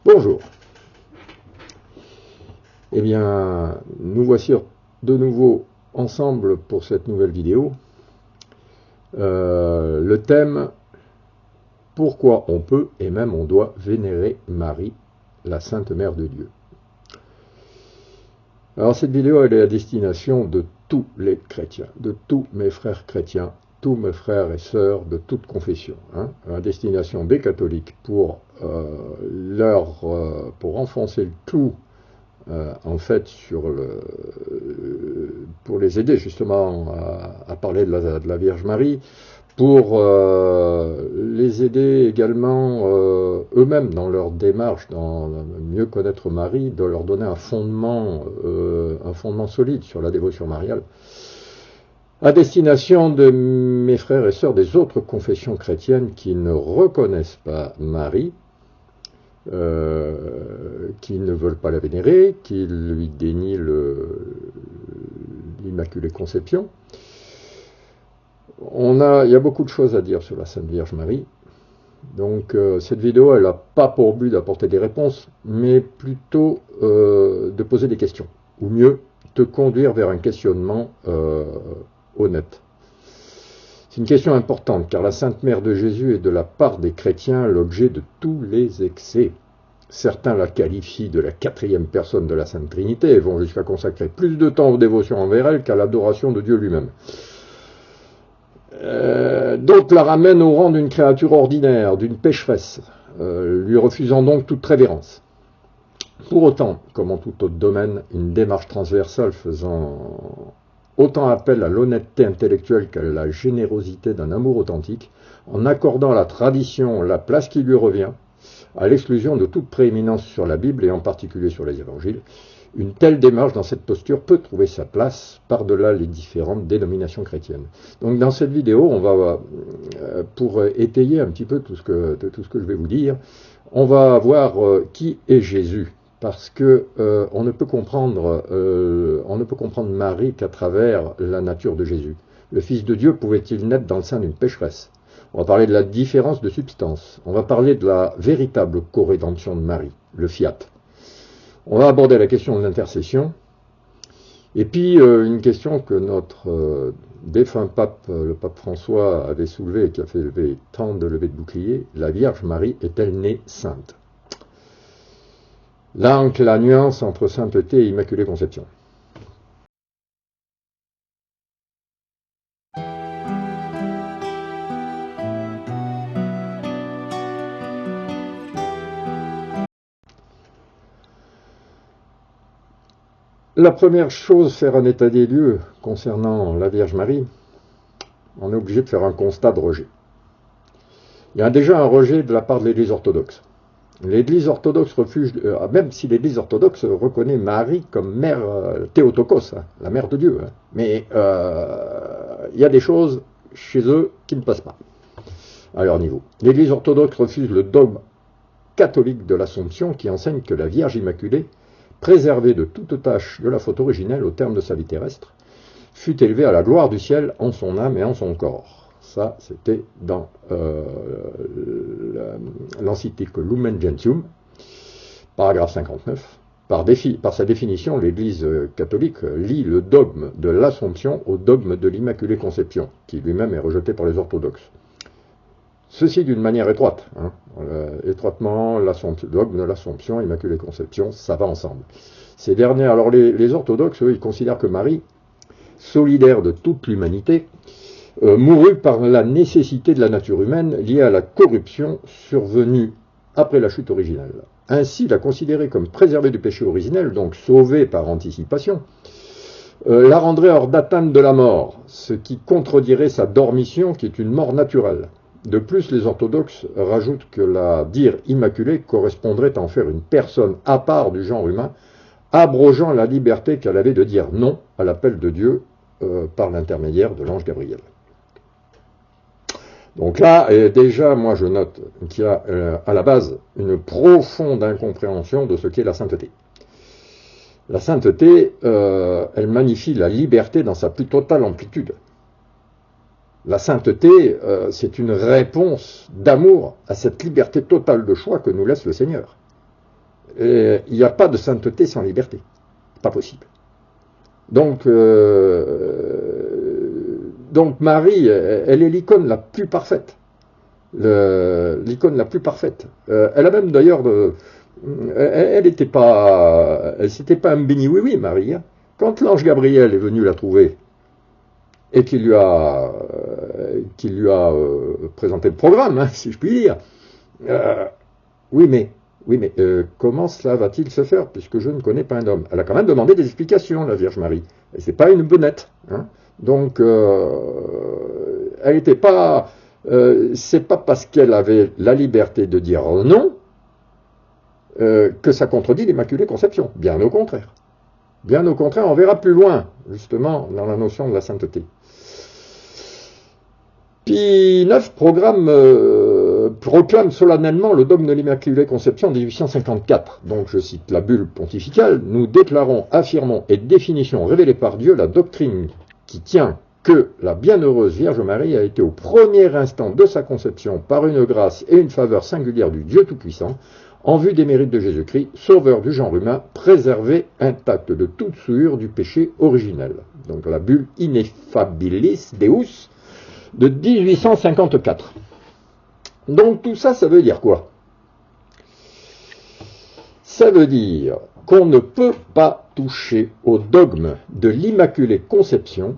Bonjour. Eh bien, nous voici de nouveau ensemble pour cette nouvelle vidéo. Le thème, pourquoi on peut et même on doit vénérer Marie, la Sainte Mère de Dieu. Alors cette vidéo, elle est à destination de tous les chrétiens, de tous mes frères chrétiens, tous mes frères et sœurs de toute confession, à destination des catholiques pour enfoncer le clou en fait pour les aider justement à parler de la Vierge Marie, pour les aider également eux-mêmes dans leur démarche, dans mieux connaître Marie, de leur donner un fondement solide sur la dévotion mariale, à destination de mes frères et sœurs des autres confessions chrétiennes qui ne reconnaissent pas Marie, qui ne veulent pas la vénérer, qui lui dénient l'Immaculée Conception. Il y a beaucoup de choses à dire sur la Sainte Vierge Marie. Donc cette vidéo, elle n'a pas pour but d'apporter des réponses, mais plutôt de poser des questions, ou mieux, te conduire vers un questionnement honnête. C'est une question importante, car la Sainte Mère de Jésus est de la part des chrétiens l'objet de tous les excès. Certains la qualifient de la quatrième personne de la Sainte Trinité et vont jusqu'à consacrer plus de temps aux dévotions envers elle qu'à l'adoration de Dieu lui-même. D'autres la ramènent au rang d'une créature ordinaire, d'une pécheresse, lui refusant donc toute révérence. Pour autant, comme en tout autre domaine, une démarche transversale faisant autant appel à l'honnêteté intellectuelle qu'à la générosité d'un amour authentique, en accordant à la tradition la place qui lui revient, à l'exclusion de toute prééminence sur la Bible et en particulier sur les évangiles, une telle démarche dans cette posture peut trouver sa place par-delà les différentes dénominations chrétiennes. Donc dans cette vidéo, on va, pour étayer un petit peu tout ce que je vais vous dire, on va voir qui est Jésus. Parce que on ne peut comprendre Marie qu'à travers la nature de Jésus. Le Fils de Dieu pouvait-il naître dans le sein d'une pécheresse? On va parler de la différence de substance. On va parler de la véritable co-rédemption de Marie, le fiat. On va aborder la question de l'intercession. Et puis une question que notre défunt pape, le pape François, avait soulevée et qui a fait lever tant de levées de boucliers. La Vierge Marie est-elle née sainte? Là entre la nuance entre sainteté et Immaculée Conception. La première chose, faire un état des lieux concernant la Vierge Marie, on est obligé de faire un constat de rejet. Il y a déjà un rejet de la part de l'Église orthodoxe. L'Église orthodoxe refuse, même si l'Église orthodoxe reconnaît Marie comme mère Théotokos, la mère de Dieu, mais il y a des choses chez eux qui ne passent pas à leur niveau. L'Église orthodoxe refuse le dogme catholique de l'Assomption qui enseigne que la Vierge Immaculée, préservée de toute tâche de la faute originelle au terme de sa vie terrestre, fut élevée à la gloire du ciel en son âme et en son corps. Ça, c'était dans l'encyclique Lumen Gentium, paragraphe 59. Par sa définition, l'Église catholique lie le dogme de l'Assomption au dogme de l'Immaculée Conception, qui lui-même est rejeté par les orthodoxes. Ceci d'une manière étroite. Étroitement, le dogme de l'Assomption, Immaculée Conception, ça va ensemble. Ces derniers, alors les orthodoxes, eux, ils considèrent que Marie, solidaire de toute l'humanité, mourut par la nécessité de la nature humaine liée à la corruption survenue après la chute originelle. Ainsi, la considérer comme préservée du péché originel, donc sauvée par anticipation, la rendrait hors d'atteinte de la mort, ce qui contredirait sa dormition, qui est une mort naturelle. De plus, les orthodoxes rajoutent que la dire immaculée correspondrait à en faire une personne à part du genre humain, abrogeant la liberté qu'elle avait de dire non à l'appel de Dieu par l'intermédiaire de l'ange Gabriel. Donc là, déjà, moi je note qu'il y a à la base une profonde incompréhension de ce qu'est la sainteté. La sainteté, elle magnifie la liberté dans sa plus totale amplitude. La sainteté, c'est une réponse d'amour à cette liberté totale de choix que nous laisse le Seigneur. il n'y a pas de sainteté sans liberté. Pas possible. Donc Marie, elle est l'icône la plus parfaite. L'icône la plus parfaite. Elle a même d'ailleurs, elle s'était pas un béni oui oui Marie. Hein. Quand l'ange Gabriel est venu la trouver et qu'il lui a présenté le programme, hein, si je puis dire. Oui mais comment cela va-t-il se faire puisque je ne connais pas un homme. Elle a quand même demandé des explications, la Vierge Marie. Et c'est pas une bonnette. Hein. Donc elle n'était pas. C'est pas parce qu'elle avait la liberté de dire non que ça contredit l'Immaculée Conception. Bien au contraire. Bien au contraire, on verra plus loin, justement, dans la notion de la sainteté. Pie IX proclame solennellement le dogme de l'Immaculée Conception en 1854. Donc, je cite la bulle pontificale, nous déclarons, affirmons et définissons révélée par Dieu la doctrine qui tient que la bienheureuse Vierge Marie a été au premier instant de sa conception par une grâce et une faveur singulière du Dieu Tout-Puissant, en vue des mérites de Jésus-Christ, sauveur du genre humain, préservé intact de toute souillure du péché originel. Donc la bulle Ineffabilis Deus de 1854. Donc tout ça, ça veut dire quoi? Ça veut dire qu'on ne peut pas toucher au dogme de l'Immaculée Conception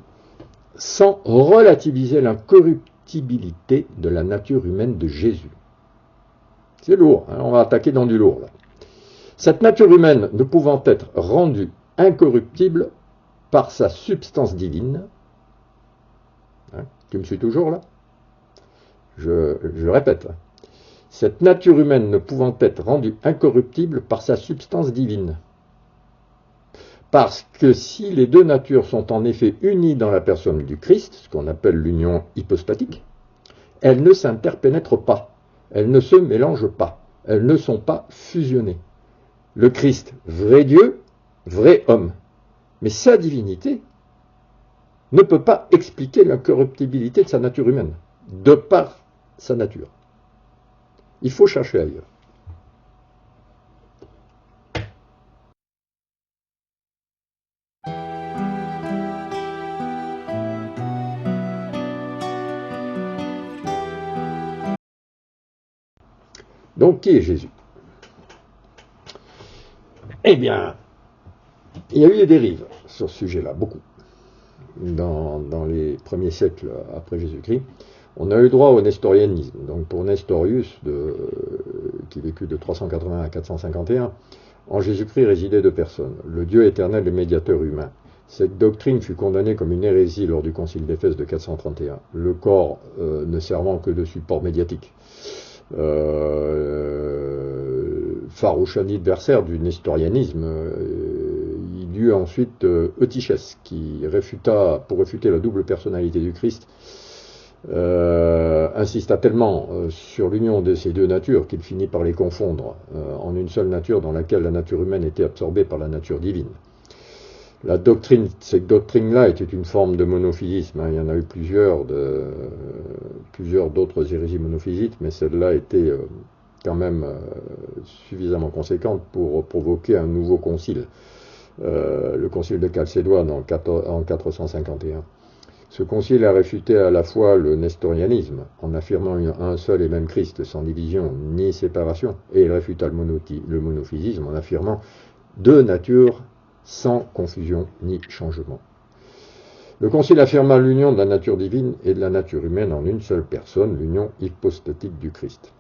sans relativiser l'incorruptibilité de la nature humaine de Jésus. C'est lourd, hein, on va attaquer dans du lourd. Là. Cette nature humaine ne pouvant être rendue incorruptible par sa substance divine, hein, tu me suis toujours là? Je répète, hein. Cette nature humaine ne pouvant être rendue incorruptible par sa substance divine. Parce que si les deux natures sont en effet unies dans la personne du Christ, ce qu'on appelle l'union hypostatique, elles ne s'interpénètrent pas, elles ne se mélangent pas, elles ne sont pas fusionnées. Le Christ, vrai Dieu, vrai homme, mais sa divinité ne peut pas expliquer l'incorruptibilité de sa nature humaine, de par sa nature. Il faut chercher ailleurs. Donc, qui est Jésus? Eh bien, il y a eu des dérives sur ce sujet-là, beaucoup. Dans les premiers siècles après Jésus-Christ, on a eu droit au nestorianisme. Donc pour Nestorius, qui vécut de 380 à 451, en Jésus-Christ résidaient deux personnes, le Dieu éternel et médiateur humain. Cette doctrine fut condamnée comme une hérésie lors du concile d'Éphèse de 431, le corps ne servant que de support médiatique. Farouche adversaire du nestorianisme, il y eut ensuite Eutychès, qui pour réfuter la double personnalité du Christ, insista tellement sur l'union de ces deux natures qu'il finit par les confondre en une seule nature dans laquelle la nature humaine était absorbée par la nature divine. Cette doctrine-là était une forme de monophyisme. Hein. Il y en a eu plusieurs d'autres hérésies monophysites, mais celle-là était quand même suffisamment conséquente pour provoquer un nouveau concile, le concile de Chalcédoine en 451. Ce concile a réfuté à la fois le nestorianisme, en affirmant un seul et même Christ, sans division ni séparation, et il réfuta le monophysisme en affirmant deux natures sans confusion ni changement. Le Concile affirma l'union de la nature divine et de la nature humaine en une seule personne, l'union hypostatique du Christ.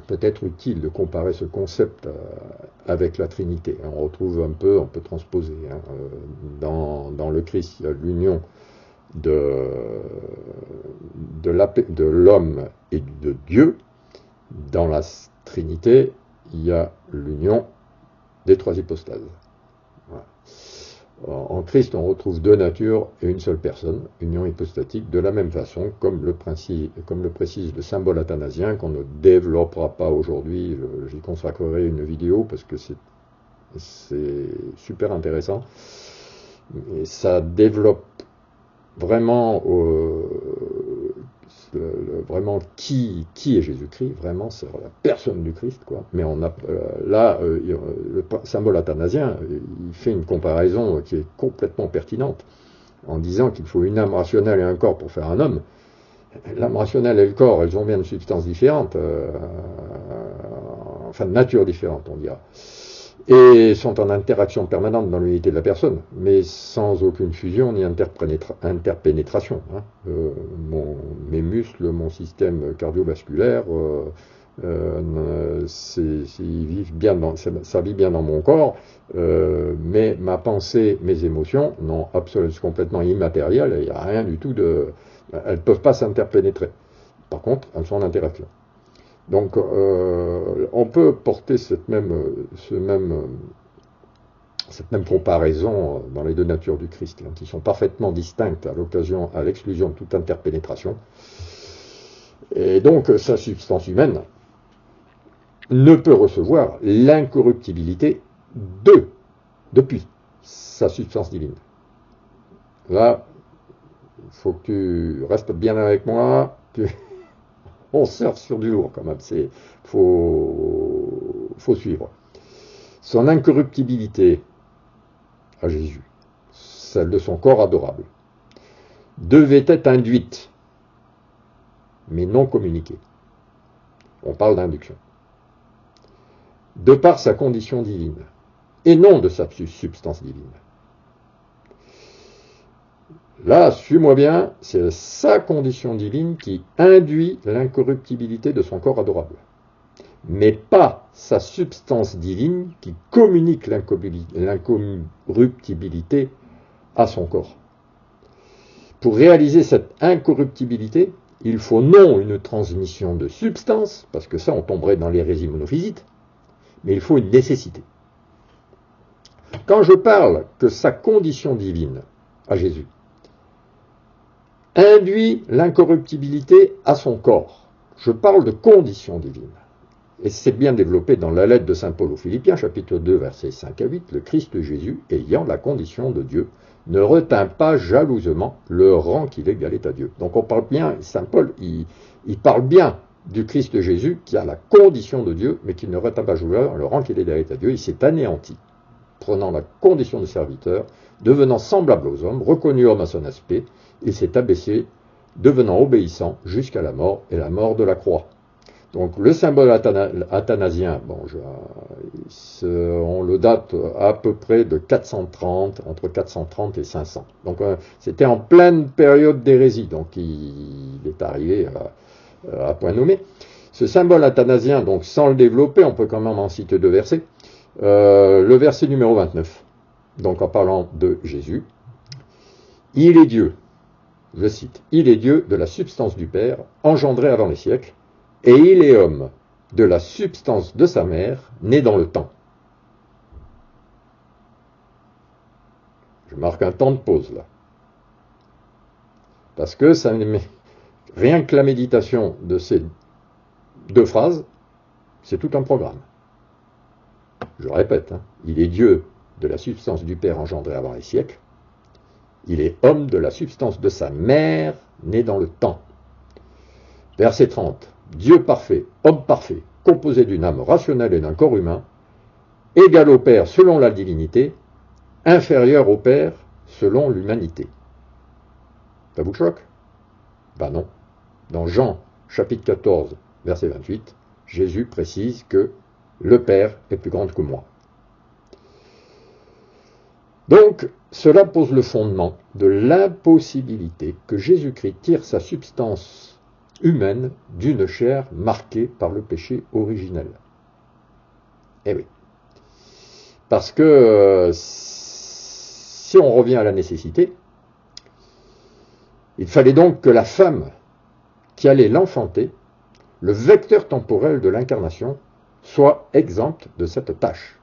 Peut-être utile de comparer ce concept avec la Trinité. On retrouve on peut transposer. Hein, dans le Christ, il y a l'union de l'homme et de Dieu. Dans la Trinité, il y a l'union des trois hypostases. Voilà. En Christ, on retrouve deux natures et une seule personne, union hypostatique, de la même façon, comme le précise le symbole athanasien, qu'on ne développera pas aujourd'hui. J'y consacrerai une vidéo parce que c'est super intéressant. Et ça développe vraiment vraiment qui est Jésus-Christ, vraiment, c'est la personne du Christ, quoi. Mais on a, le symbole athanasien, il fait une comparaison qui est complètement pertinente, en disant qu'il faut une âme rationnelle et un corps pour faire un homme. L'âme rationnelle et le corps, elles ont bien une substance différente, enfin de nature différente, on dira, et sont en interaction permanente dans l'unité de la personne, mais sans aucune fusion ni interpénétration. Hein. Mes muscles, mon système cardiovasculaire, ça vit bien dans mon corps, mais ma pensée, mes émotions, non, absolument, c'est complètement immatériel, il n'y a rien du tout elles ne peuvent pas s'interpénétrer. Par contre, elles sont en interaction. Donc, on peut porter cette même comparaison dans les deux natures du Christ, qui sont parfaitement distinctes à l'exclusion de toute interpénétration. Et donc, sa substance humaine ne peut recevoir l'incorruptibilité depuis sa substance divine. Là, il faut que tu restes bien avec moi. On surfe sur du lourd quand même, faut suivre. Son incorruptibilité à Jésus, celle de son corps adorable, devait être induite, mais non communiquée. On parle d'induction. De par sa condition divine, et non de sa substance divine. Là, suis-moi bien, c'est sa condition divine qui induit l'incorruptibilité de son corps adorable, mais pas sa substance divine qui communique l'incorruptibilité à son corps. Pour réaliser cette incorruptibilité, il faut non une transmission de substance, parce que ça on tomberait dans l'hérésie monophysique, mais il faut une nécessité. Quand je parle que sa condition divine à Jésus induit l'incorruptibilité à son corps. Je parle de condition divine. Et c'est bien développé dans la lettre de saint Paul aux Philippiens, chapitre 2, versets 5 à 8. Le Christ Jésus, ayant la condition de Dieu, ne retint pas jalousement le rang qu'il égalait à Dieu. Donc on parle bien, saint Paul, il parle bien du Christ Jésus qui a la condition de Dieu, mais qui ne retint pas jalousement le rang qu'il égalait à Dieu. Il s'est anéanti, prenant la condition de serviteur, devenant semblable aux hommes, reconnu homme à son aspect, il s'est abaissé, devenant obéissant jusqu'à la mort et la mort de la croix. Donc le symbole athanasien, on le date à peu près de 430, entre 430 et 500. Donc c'était en pleine période d'hérésie, donc il est arrivé à point nommé. Ce symbole athanasien, donc sans le développer, on peut quand même en citer deux versets. Le verset numéro 29, donc en parlant de Jésus, il est Dieu. Je cite, « Il est Dieu de la substance du Père, engendré avant les siècles, et il est homme de la substance de sa mère, né dans le temps. » Je marque un temps de pause là. Parce que rien que la méditation de ces deux phrases, c'est tout un programme. Je répète, il est Dieu de la substance du Père engendré avant les siècles, il est homme de la substance de sa mère, né dans le temps. Verset 30. Dieu parfait, homme parfait, composé d'une âme rationnelle et d'un corps humain, égal au Père selon la divinité, inférieur au Père selon l'humanité. Ça vous choque? Ben non. Dans Jean, chapitre 14, verset 28, Jésus précise que le Père est plus grand que moi. Donc, cela pose le fondement de l'impossibilité que Jésus-Christ tire sa substance humaine d'une chair marquée par le péché originel. Eh oui. Parce que si on revient à la nécessité, il fallait donc que la femme qui allait l'enfanter, le vecteur temporel de l'incarnation, soit exempte de cette tâche.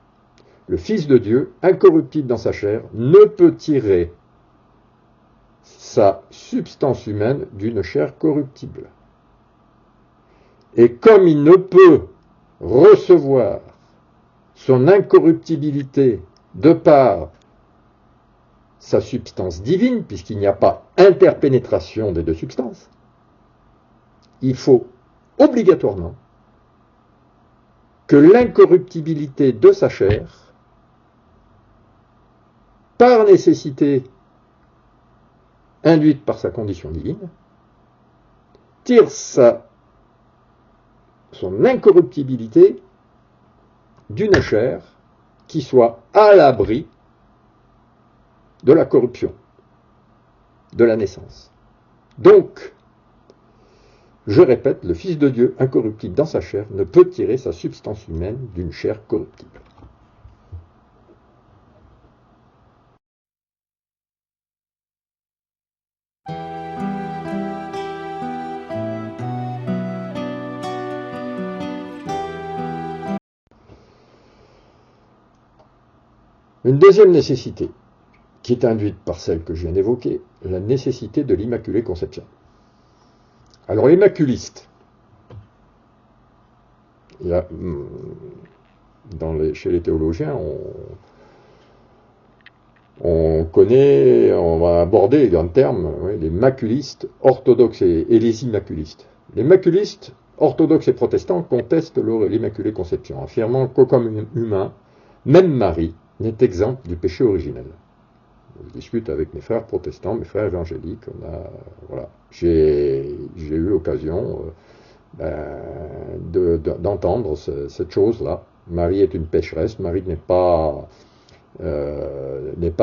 Le Fils de Dieu, incorruptible dans sa chair, ne peut tirer sa substance humaine d'une chair corruptible. Et comme il ne peut recevoir son incorruptibilité de par sa substance divine, puisqu'il n'y a pas interpénétration des deux substances, il faut obligatoirement que l'incorruptibilité de sa chair, par nécessité induite par sa condition divine, tire son incorruptibilité d'une chair qui soit à l'abri de la corruption, de la naissance. Donc, je répète, le Fils de Dieu, incorruptible dans sa chair, ne peut tirer sa substance humaine d'une chair corruptible. Une deuxième nécessité, qui est induite par celle que je viens d'évoquer, la nécessité de l'Immaculée Conception. Alors, les maculistes, chez les théologiens, on va aborder un terme, les maculistes orthodoxes et les immaculistes. Les maculistes orthodoxes et protestants contestent l'Immaculée Conception, affirmant qu'aucun humain, même Marie, n'est exempt du péché originel. Je discute avec mes frères protestants, mes frères évangéliques. J'ai eu l'occasion d'entendre cette chose-là. Marie est une pécheresse. Marie n'est pas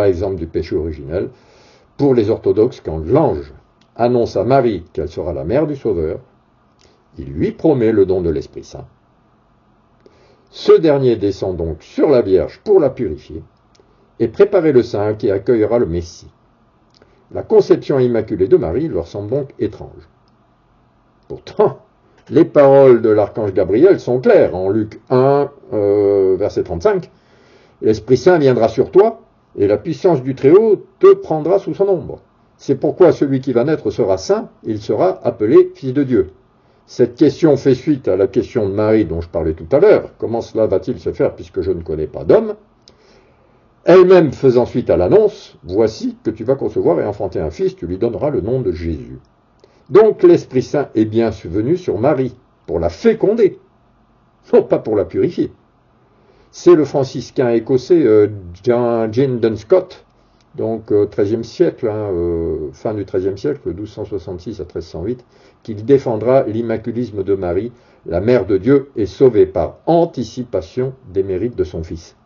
exempte du péché originel. Pour les orthodoxes, quand l'ange annonce à Marie qu'elle sera la mère du Sauveur, il lui promet le don de l'Esprit Saint. Ce dernier descend donc sur la Vierge pour la purifier et préparer le sein qui accueillera le Messie. La conception immaculée de Marie leur semble donc étrange. Pourtant, les paroles de l'archange Gabriel sont claires. En Luc 1, verset 35, « L'Esprit Saint viendra sur toi, et la puissance du Très-Haut te prendra sous son ombre. C'est pourquoi celui qui va naître sera saint, il sera appelé Fils de Dieu. » Cette question fait suite à la question de Marie dont je parlais tout à l'heure. Comment cela va-t-il se faire puisque je ne connais pas d'homme? Elle-même faisant suite à l'annonce, voici que tu vas concevoir et enfanter un fils, tu lui donneras le nom de Jésus. Donc l'Esprit Saint est bien venu sur Marie pour la féconder, non pas pour la purifier. C'est le franciscain écossais Jean Dunscott, donc XIIIe siècle, fin du XIIIe siècle, 1266 à 1308, qui défendra l'immaculisme de Marie, la mère de Dieu est sauvée par anticipation des mérites de son Fils.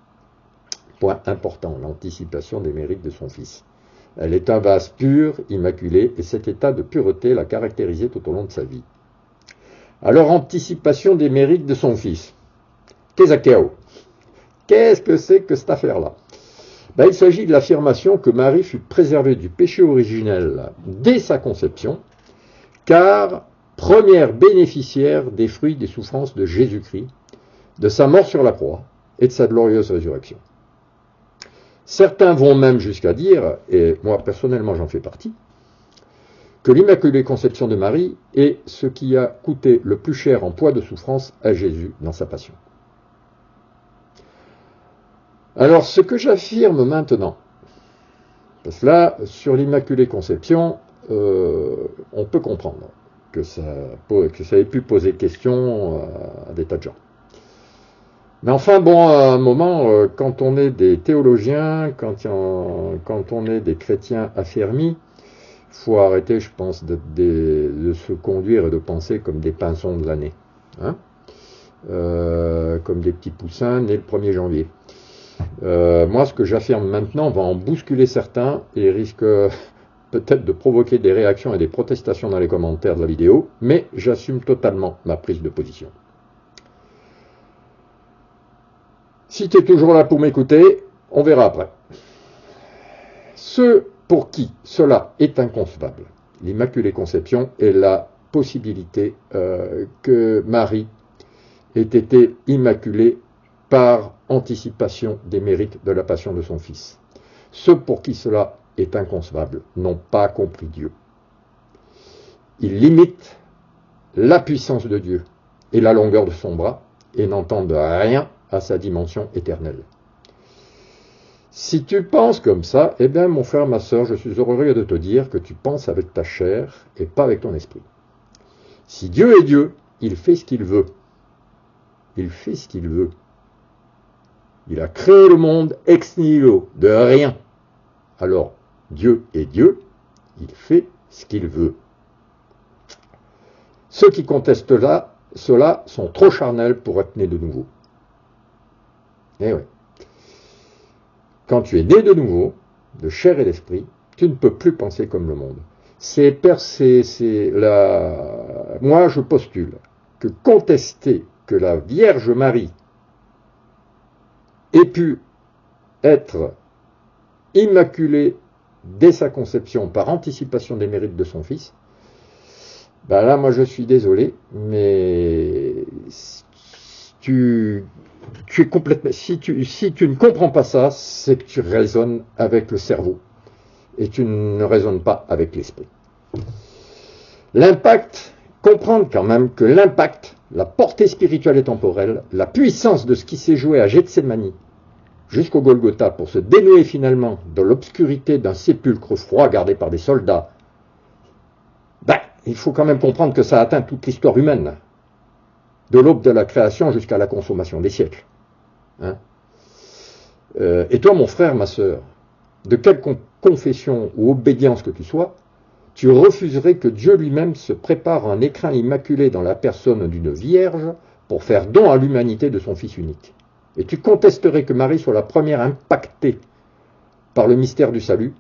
Point important, l'anticipation des mérites de son Fils. Elle est un vase pur, immaculé, et cet état de pureté l'a caractérisé tout au long de sa vie. Alors, anticipation des mérites de son Fils. Qu'est-ce que c'est que cette affaire-là? Il s'agit de l'affirmation que Marie fut préservée du péché originel dès sa conception, car première bénéficiaire des fruits des souffrances de Jésus-Christ, de sa mort sur la croix et de sa glorieuse résurrection. Certains vont même jusqu'à dire, et moi personnellement j'en fais partie, que l'Immaculée Conception de Marie est ce qui a coûté le plus cher en poids de souffrance à Jésus dans sa passion. Alors, ce que j'affirme maintenant, parce que là, sur l'Immaculée Conception, on peut comprendre que ça ait pu poser question à des tas de gens. Mais enfin, bon, à un moment, quand on est des théologiens, quand on est des chrétiens affermis, il faut arrêter, je pense, de se conduire et de penser comme des pinsons de l'année. Comme des petits poussins nés le 1er janvier. Moi, ce que j'affirme maintenant va en bousculer certains et risque peut-être de provoquer des réactions et des protestations dans les commentaires de la vidéo, mais j'assume totalement ma prise de position. Si tu es toujours là pour m'écouter, on verra après. Ceux pour qui cela est inconcevable, l'Immaculée Conception est la possibilité que Marie ait été immaculée par anticipation des mérites de la passion de son Fils. Ceux pour qui cela est inconcevable n'ont pas compris Dieu. Ils limitent la puissance de Dieu et la longueur de son bras et n'entendent rien à sa dimension éternelle. Si tu penses comme ça, eh bien mon frère, ma sœur, je suis heureux de te dire que tu penses avec ta chair et pas avec ton esprit. Si Dieu est Dieu, il fait ce qu'il veut. Il fait ce qu'il veut. Il a créé le monde ex nihilo, de rien. Alors, Dieu est Dieu, il fait ce qu'il veut. Ceux qui contestent cela sont trop charnels pour être nés de nouveau. Eh oui. Quand tu es né de nouveau, de chair et d'esprit, tu ne peux plus penser comme le monde. Moi, je postule que contester que la Vierge Marie ait pu être immaculée dès sa conception par anticipation des mérites de son Fils, ben là, moi, je suis désolé, mais tu es complètement. Si tu ne comprends pas ça, c'est que tu raisonnes avec le cerveau et tu ne raisonnes pas avec l'esprit. L'impact, comprendre quand même que l'impact, la portée spirituelle et temporelle, la puissance de ce qui s'est joué à Gethsémani jusqu'au Golgotha pour se dénouer finalement dans l'obscurité d'un sépulcre froid gardé par des soldats, ben, il faut quand même comprendre que ça atteint toute l'histoire humaine, de l'aube de la création jusqu'à la consommation des siècles. Hein? Et toi, mon frère, ma sœur, de quelle confession ou obédience que tu sois, tu refuserais que Dieu lui-même se prépare un écrin immaculé dans la personne d'une vierge pour faire don à l'humanité de son Fils unique. Et tu contesterais que Marie soit la première impactée par le mystère du salut,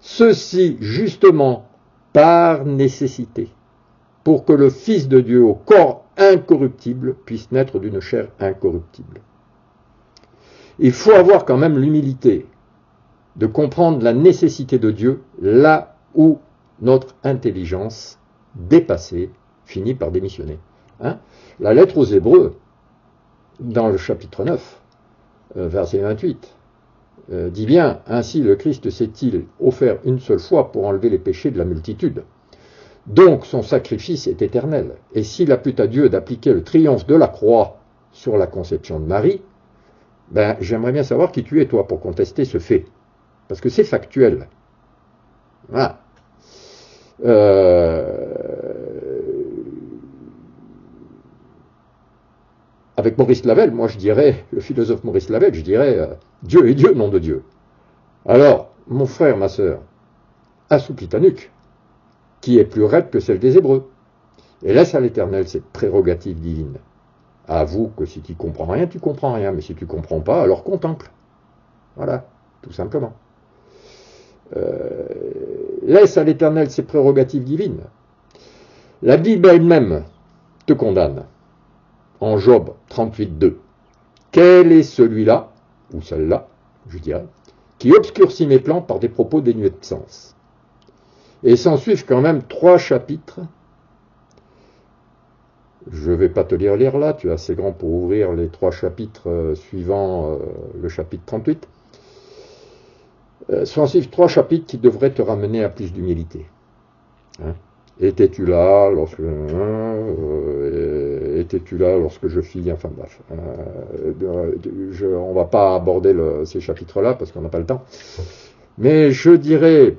ceci justement par nécessité, pour que le Fils de Dieu au corps incorruptible puisse naître d'une chair incorruptible. Il faut avoir quand même l'humilité de comprendre la nécessité de Dieu là où notre intelligence dépassée finit par démissionner. Hein? La lettre aux Hébreux, dans le chapitre 9, verset 28, dit bien, ainsi le Christ s'est-il offert une seule fois pour enlever les péchés de la multitude. Donc son sacrifice est éternel. Et s'il a plu à Dieu d'appliquer le triomphe de la croix sur la conception de Marie, ben j'aimerais bien savoir qui tu es toi pour contester ce fait. Parce que c'est factuel. Voilà. Avec Maurice Lavelle, moi je dirais, le philosophe Maurice Lavelle, je dirais Dieu est Dieu, nom de Dieu. Alors, mon frère, ma sœur, assouplis ta nuque, qui est plus raide que celle des Hébreux, et laisse à l'Éternel cette prérogative divine. Avoue que si tu comprends rien, tu comprends rien, mais si tu comprends pas, alors contemple. Voilà, tout simplement. Laisse à l'Éternel ses prérogatives divines. La Bible elle-même te condamne. En Job 38.2. Quel est celui-là, ou celle-là, je dirais, qui obscurcit mes plans par des propos dénués de sens? Et s'en suivent quand même 3 chapitres. Je ne vais pas te lire là, tu es assez grand pour ouvrir les 3 chapitres suivant le chapitre 38. S'en suivent 3 chapitres qui devraient te ramener à plus d'humilité. Hein? Étais-tu là lorsque je fis, enfin bref, on ne va pas aborder ces chapitres-là parce qu'on n'a pas le temps. Mais je dirais,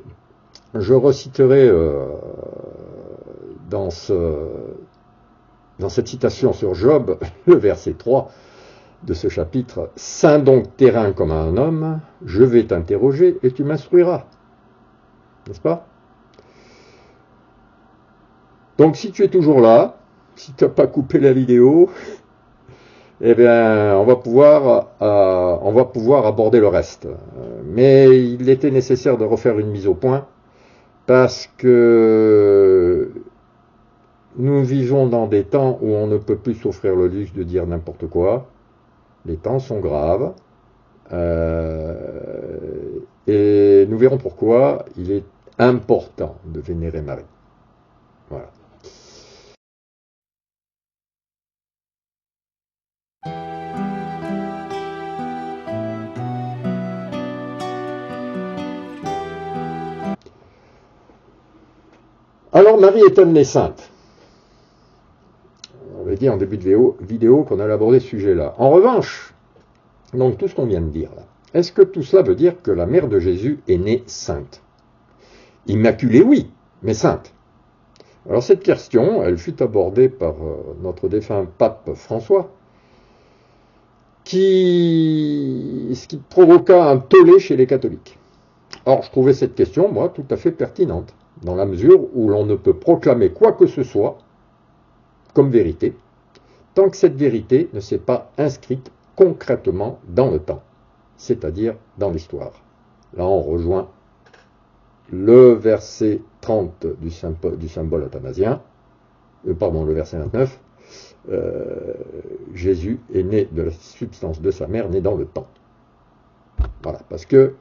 je reciterai dans cette citation sur Job, le verset 3 de ce chapitre, « Ceins donc tes reins comme un homme, je vais t'interroger et tu m'instruiras. » N'est-ce pas? Donc si tu es toujours là, si tu n'as pas coupé la vidéo, eh bien on va pouvoir aborder le reste. Mais il était nécessaire de refaire une mise au point parce que nous vivons dans des temps où on ne peut plus s'offrir le luxe de dire n'importe quoi. Les temps sont graves. Et nous verrons pourquoi il est important de vénérer Marie. Voilà. Alors Marie est-elle née sainte? On avait dit en début de vidéo qu'on allait aborder ce sujet-là. En revanche, donc tout ce qu'on vient de dire là, est-ce que tout cela veut dire que la mère de Jésus est née sainte? Immaculée, oui, mais sainte. Alors cette question, elle fut abordée par notre défunt pape François, ce qui provoqua un tollé chez les catholiques. Or, je trouvais cette question, moi, tout à fait pertinente, dans la mesure où l'on ne peut proclamer quoi que ce soit comme vérité, tant que cette vérité ne s'est pas inscrite concrètement dans le temps, c'est-à-dire dans l'histoire. Là, on rejoint le verset 30 du symbole athanasien, le verset 29, Jésus est né de la substance de sa mère, né dans le temps. Voilà, parce que,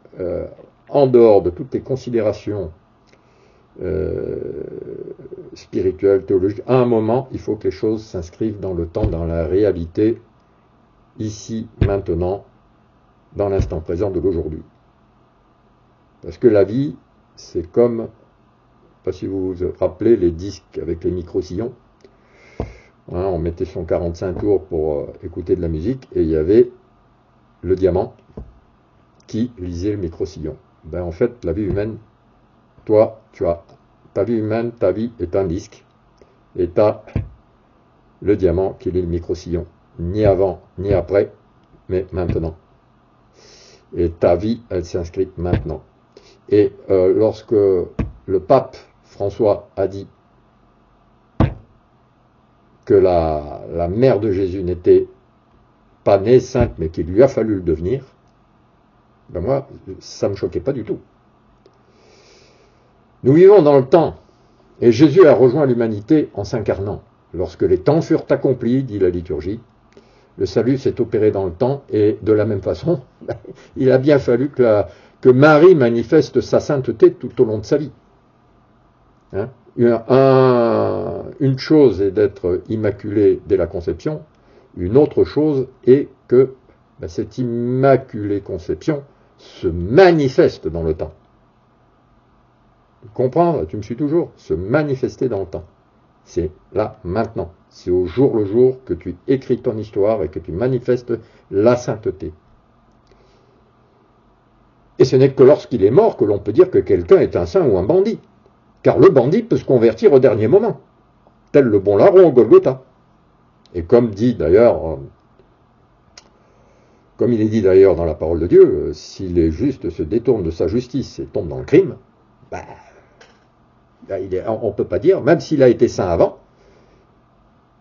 en dehors de toutes les considérations spirituelles, théologiques, à un moment, il faut que les choses s'inscrivent dans le temps, dans la réalité, ici, maintenant, dans l'instant présent de l'aujourd'hui. Parce que la vie, c'est comme, je ne sais pas si vous vous rappelez, les disques avec les micro-sillons. Hein, on mettait son 45 tours pour écouter de la musique, et il y avait le diamant qui lisait le micro-sillon. Ben, en fait, la vie humaine, toi, tu as ta vie humaine, ta vie est un disque, et tu as le diamant qui lit le micro-sillon. Ni avant, ni après, mais maintenant. Et ta vie, elle s'inscrit maintenant. Et lorsque le pape François a dit que la mère de Jésus n'était pas née sainte, mais qu'il lui a fallu le devenir, ben moi, ça ne me choquait pas du tout. Nous vivons dans le temps, et Jésus a rejoint l'humanité en s'incarnant. Lorsque les temps furent accomplis, dit la liturgie, le salut s'est opéré dans le temps, et de la même façon, il a bien fallu que Marie manifeste sa sainteté tout au long de sa vie. Hein? Une chose est d'être immaculée dès la conception, une autre chose est que cette immaculée conception se manifeste dans le temps. Comprendre, tu me suis toujours, se manifester dans le temps. C'est là, maintenant. C'est au jour le jour que tu écris ton histoire et que tu manifestes la sainteté. Et ce n'est que lorsqu'il est mort que l'on peut dire que quelqu'un est un saint ou un bandit. Car le bandit peut se convertir au dernier moment, tel le bon larron au Golgotha. Et comme dit d'ailleurs, comme il est dit d'ailleurs dans la parole de Dieu, si les justes se détournent de sa justice et tombent dans le crime, on ne peut pas dire, même s'il a été saint avant,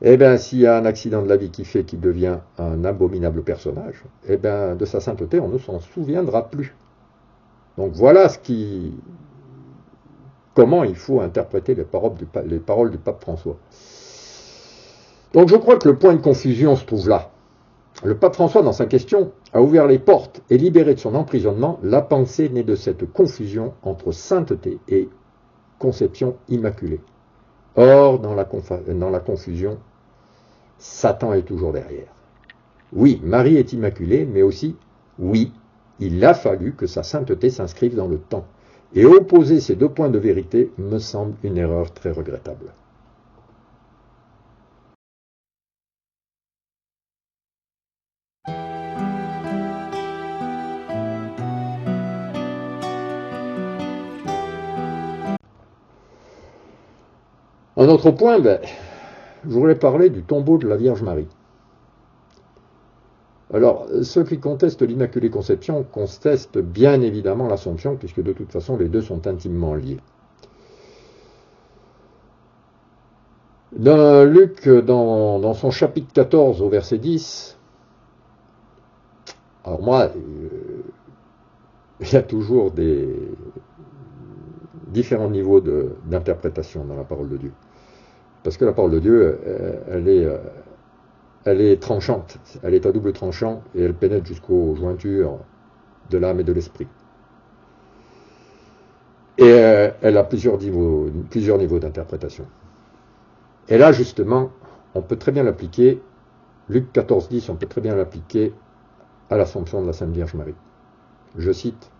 eh bien, s'il y a un accident de la vie qui fait qu'il devient un abominable personnage, eh bien, de sa sainteté, on ne s'en souviendra plus. Donc voilà comment il faut interpréter les paroles du pape François. Donc je crois que le point de confusion se trouve là. Le pape François, dans sa question, a ouvert les portes et libéré de son emprisonnement la pensée née de cette confusion entre sainteté et conception immaculée. Or, dans la confusion, Satan est toujours derrière. Oui, Marie est immaculée, mais aussi, oui, il a fallu que sa sainteté s'inscrive dans le temps. Et opposer ces deux points de vérité me semble une erreur très regrettable. Un autre point, je voulais parler du tombeau de la Vierge Marie. Alors, ceux qui contestent l'Immaculée Conception contestent bien évidemment l'Assomption, puisque de toute façon les deux sont intimement liés. Dans Luc, dans son chapitre 14 au verset 10, alors moi, il y a toujours des différents niveaux d'interprétation dans la parole de Dieu. Parce que la parole de Dieu, elle est tranchante, elle est à double tranchant et elle pénètre jusqu'aux jointures de l'âme et de l'esprit. Et elle a plusieurs niveaux d'interprétation. Et là, justement, on peut très bien l'appliquer, Luc 14, 10, on peut très bien l'appliquer à l'Assomption de la Sainte Vierge Marie. Je cite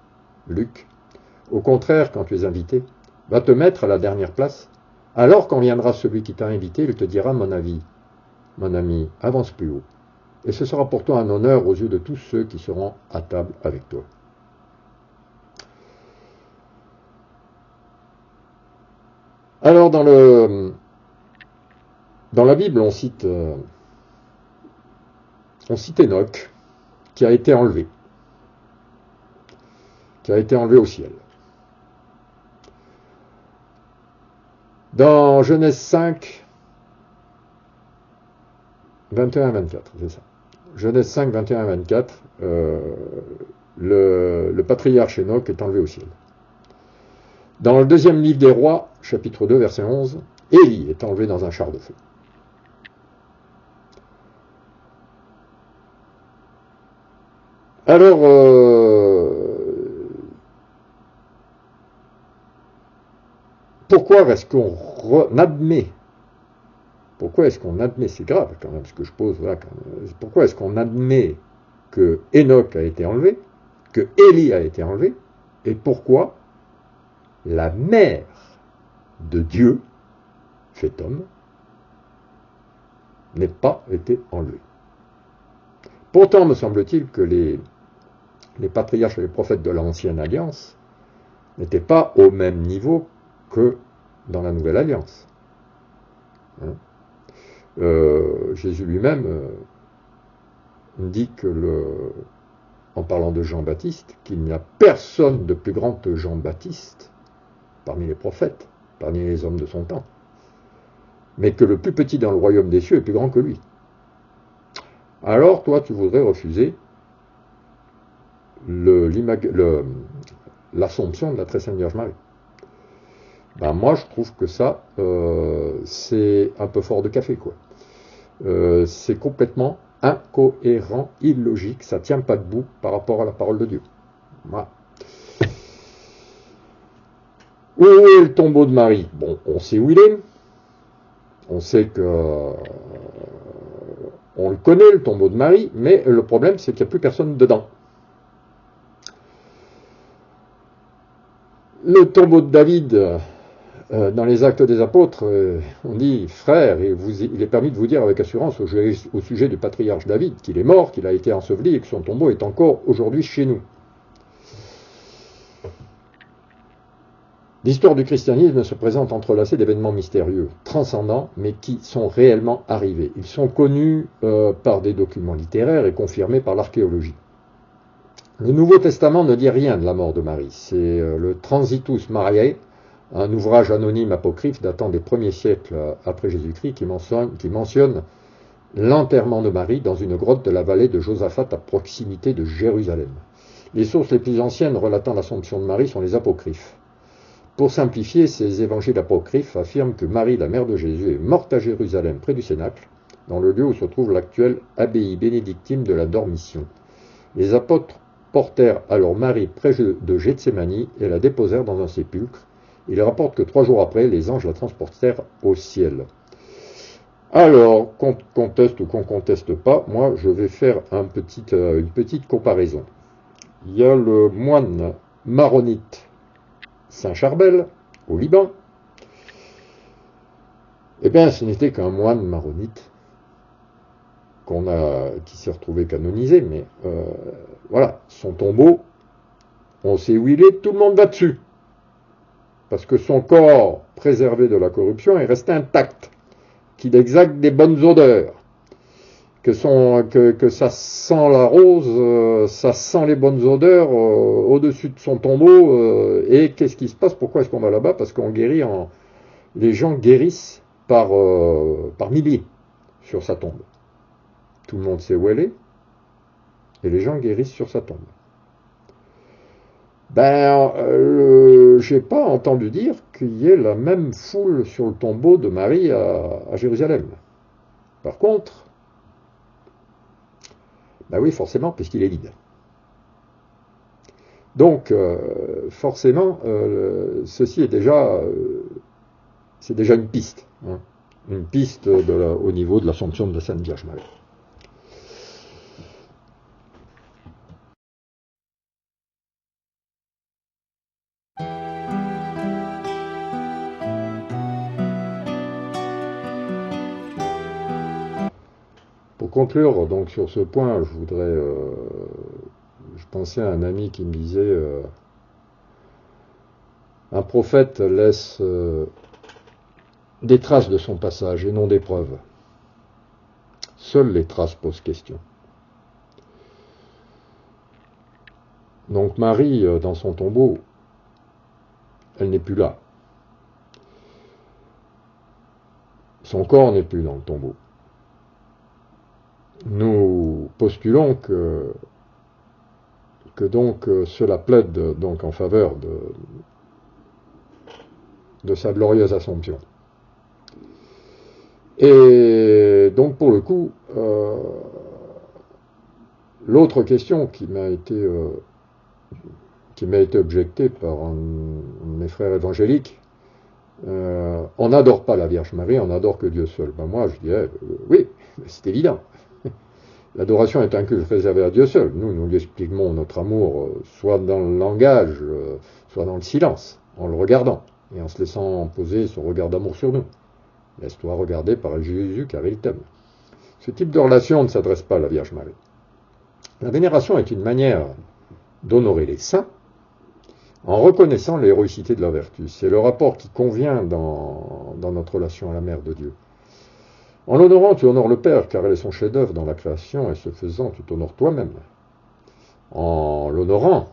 Luc, « Au contraire, quand tu es invité, va te mettre à la dernière place. Alors quand viendra celui qui t'a invité, il te dira, mon ami, avance plus haut. Et ce sera pour toi un honneur aux yeux de tous ceux qui seront à table avec toi. » Alors dans le Dans la Bible, on cite Enoch, qui a été enlevé au ciel. Dans Genèse 5, 21-24, c'est ça. Genèse 5, 21-24, le patriarche Enoch est enlevé au ciel. Dans le deuxième livre des rois, chapitre 2, verset 11, Élie est enlevé dans un char de feu. Alors, pourquoi est-ce qu'on admet, c'est grave quand même ce que je pose là, pourquoi est-ce qu'on admet que Enoch a été enlevé, que Élie a été enlevé, et pourquoi la mère de Dieu, fait homme, n'ait pas été enlevée. Pourtant, me semble-t-il que les patriarches et les prophètes de l'Ancienne Alliance n'étaient pas au même niveau que dans la Nouvelle Alliance. Jésus lui-même dit en parlant de Jean-Baptiste, qu'il n'y a personne de plus grand que Jean-Baptiste parmi les prophètes, parmi les hommes de son temps, mais que le plus petit dans le royaume des cieux est plus grand que lui. Alors, toi, tu voudrais refuser l'Assomption de la Très Sainte Vierge Marie. Ben, moi, je trouve que ça, c'est un peu fort de café, quoi. C'est complètement incohérent, illogique, ça ne tient pas debout par rapport à la parole de Dieu. Voilà. Où est le tombeau de Marie? Bon, on sait où il est. On sait que... on le connaît, le tombeau de Marie, mais le problème, c'est qu'il n'y a plus personne dedans. Le tombeau de David, dans les Actes des Apôtres, on dit, frère, il est permis de vous dire avec assurance au sujet du patriarche David qu'il est mort, qu'il a été enseveli et que son tombeau est encore aujourd'hui chez nous. L'histoire du christianisme se présente entrelacée d'événements mystérieux, transcendants, mais qui sont réellement arrivés. Ils sont connus par des documents littéraires et confirmés par l'archéologie. Le Nouveau Testament ne dit rien de la mort de Marie. C'est le Transitus Mariae, un ouvrage anonyme apocryphe datant des premiers siècles après Jésus-Christ qui mentionne l'enterrement de Marie dans une grotte de la vallée de Josaphat à proximité de Jérusalem. Les sources les plus anciennes relatant l'Assomption de Marie sont les apocryphes. Pour simplifier, ces évangiles apocryphes affirment que Marie, la mère de Jésus, est morte à Jérusalem, près du Cénacle, dans le lieu où se trouve l'actuelle abbaye bénédictine de la Dormition. Les apôtres portèrent alors Marie près de Gethsémani et la déposèrent dans un sépulcre. Il rapporte que 3 jours après, les anges la transportèrent au ciel. Alors, qu'on conteste ou qu'on conteste pas, moi je vais faire une petite comparaison. Il y a le moine maronite Saint-Charbel, au Liban. Eh bien, ce n'était qu'un moine maronite qui s'est retrouvé canonisé, mais voilà, son tombeau, on sait où il est, tout le monde va dessus. Parce que son corps, préservé de la corruption, est resté intact, qu'il exalte des bonnes odeurs, que ça sent la rose, ça sent les bonnes odeurs au-dessus de son tombeau, et qu'est-ce qui se passe? Pourquoi est-ce qu'on va là-bas? Parce qu'on guérit, les gens guérissent par milliers sur sa tombe. Tout le monde sait où elle est, et les gens guérissent sur sa tombe. Ben, j'ai pas entendu dire qu'il y ait la même foule sur le tombeau de Marie à Jérusalem. Par contre, ben oui, forcément, puisqu'il est vide. Donc, forcément, ceci est déjà, c'est déjà une piste, hein, une piste au niveau de l'Assomption de la Sainte Vierge Marie. Pour conclure donc sur ce point, je pensais à un ami qui me disait un prophète laisse des traces de son passage et non des preuves. Seules les traces posent question. Donc Marie, dans son tombeau, elle n'est plus là. Son corps n'est plus dans le tombeau. Nous postulons que donc cela plaide donc en faveur de sa glorieuse Assomption. Et donc pour le coup, l'autre question qui m'a été objectée par un de mes frères évangéliques, on n'adore pas la Vierge Marie, on adore que Dieu seul. Ben moi je dirais, oui, c'est évident. L'adoration est un culte réservé à Dieu seul. Nous lui expliquons notre amour soit dans le langage, soit dans le silence, en le regardant, et en se laissant poser son regard d'amour sur nous. Laisse-toi regarder par Jésus car il t'aime. Ce type de relation ne s'adresse pas à la Vierge Marie. La vénération est une manière d'honorer les saints en reconnaissant l'héroïcité de leur vertu. C'est le rapport qui convient dans notre relation à la Mère de Dieu. En l'honorant, tu honores le Père, car elle est son chef-d'œuvre dans la création, et ce faisant, tu t'honores toi-même. En l'honorant,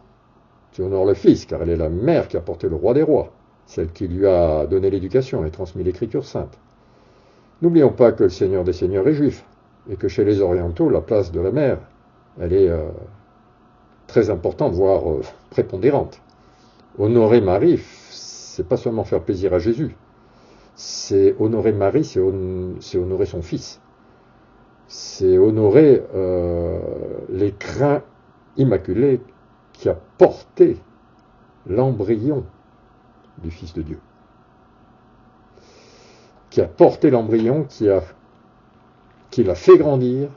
tu honores le Fils, car elle est la mère qui a porté le roi des rois, celle qui lui a donné l'éducation et transmis l'écriture sainte. N'oublions pas que le Seigneur des Seigneurs est juif, et que chez les orientaux, la place de la mère, elle est très importante, voire prépondérante. Honorer Marie, c'est pas seulement faire plaisir à Jésus. C'est honorer Marie, c'est honorer son fils. C'est honorer l'écrin immaculé qui a porté l'embryon du Fils de Dieu. Qui a porté l'embryon, qui l'a fait grandir,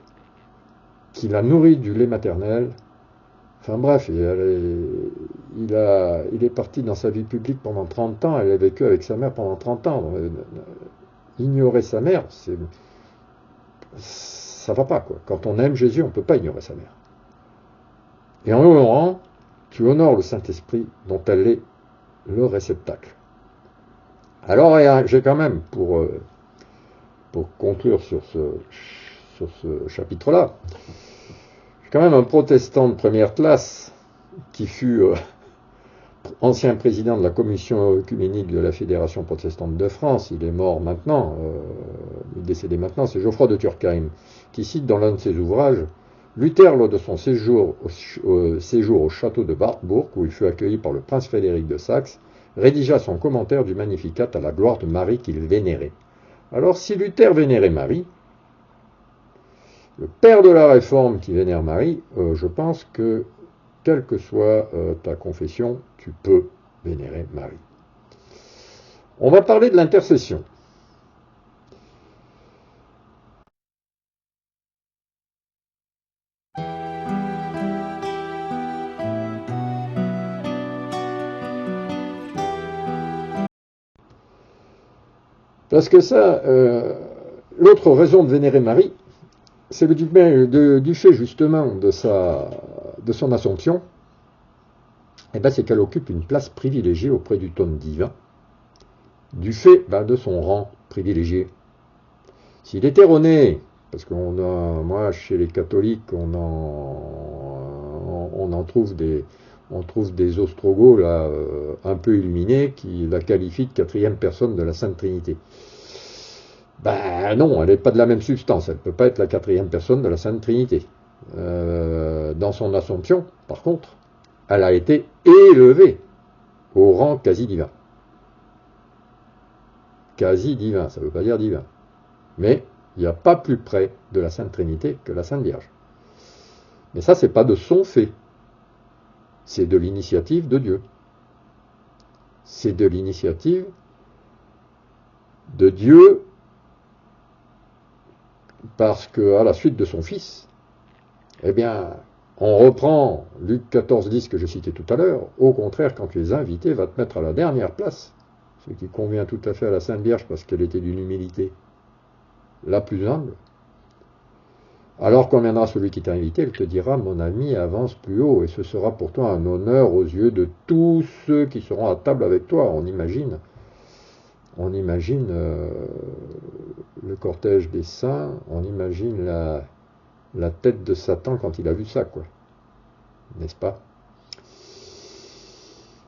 qui l'a nourri du lait maternel. Enfin bref, il est parti dans sa vie publique pendant 30 ans, elle a vécu avec sa mère pendant 30 ans. Ignorer sa mère, ça va pas, quoi. Quand on aime Jésus, on ne peut pas ignorer sa mère. Et en l'honorant, tu honores le Saint-Esprit dont elle est le réceptacle. Alors, j'ai quand même, pour conclure sur ce chapitre-là, quand même un protestant de première classe qui fut ancien président de la commission œcuménique de la Fédération protestante de France, il est mort maintenant, il est décédé maintenant, c'est Geoffroy de Turckheim, qui cite dans l'un de ses ouvrages, Luther, lors de son séjour au château de Wartburg, où il fut accueilli par le prince Frédéric de Saxe, rédigea son commentaire du Magnificat à la gloire de Marie qu'il vénérait. Alors si Luther vénérait Marie, le père de la Réforme qui vénère Marie, je pense que, quelle que soit ta confession, tu peux vénérer Marie. On va parler de l'intercession. Parce que ça, l'autre raison de vénérer Marie, c'est du fait justement de son Assomption, c'est qu'elle occupe une place privilégiée auprès du trône divin, du fait de son rang privilégié. S'il était erroné, parce moi chez les catholiques, on en trouve des ostrogoths là, un peu illuminés qui la qualifient de quatrième personne de la Sainte Trinité. Non, elle n'est pas de la même substance, elle ne peut pas être la quatrième personne de la Sainte Trinité. Dans son Assomption, par contre, elle a été élevée au rang quasi divin. Quasi divin, ça ne veut pas dire divin. Mais il n'y a pas plus près de la Sainte Trinité que la Sainte Vierge. Mais ça, c'est pas de son fait. C'est de l'initiative de Dieu. C'est de l'initiative de Dieu parce qu'à la suite de son Fils, on reprend Luc 14, 10 que je citais tout à l'heure. Au contraire, quand tu es invité, va te mettre à la dernière place, ce qui convient tout à fait à la Sainte Vierge parce qu'elle était d'une humilité la plus humble. Alors quand viendra celui qui t'a invité, il te dira, mon ami, avance plus haut, et ce sera pour toi un honneur aux yeux de tous ceux qui seront à table avec toi. On imagine on imagine le cortège des saints, on imagine la tête de Satan quand il a vu ça, quoi. N'est-ce pas?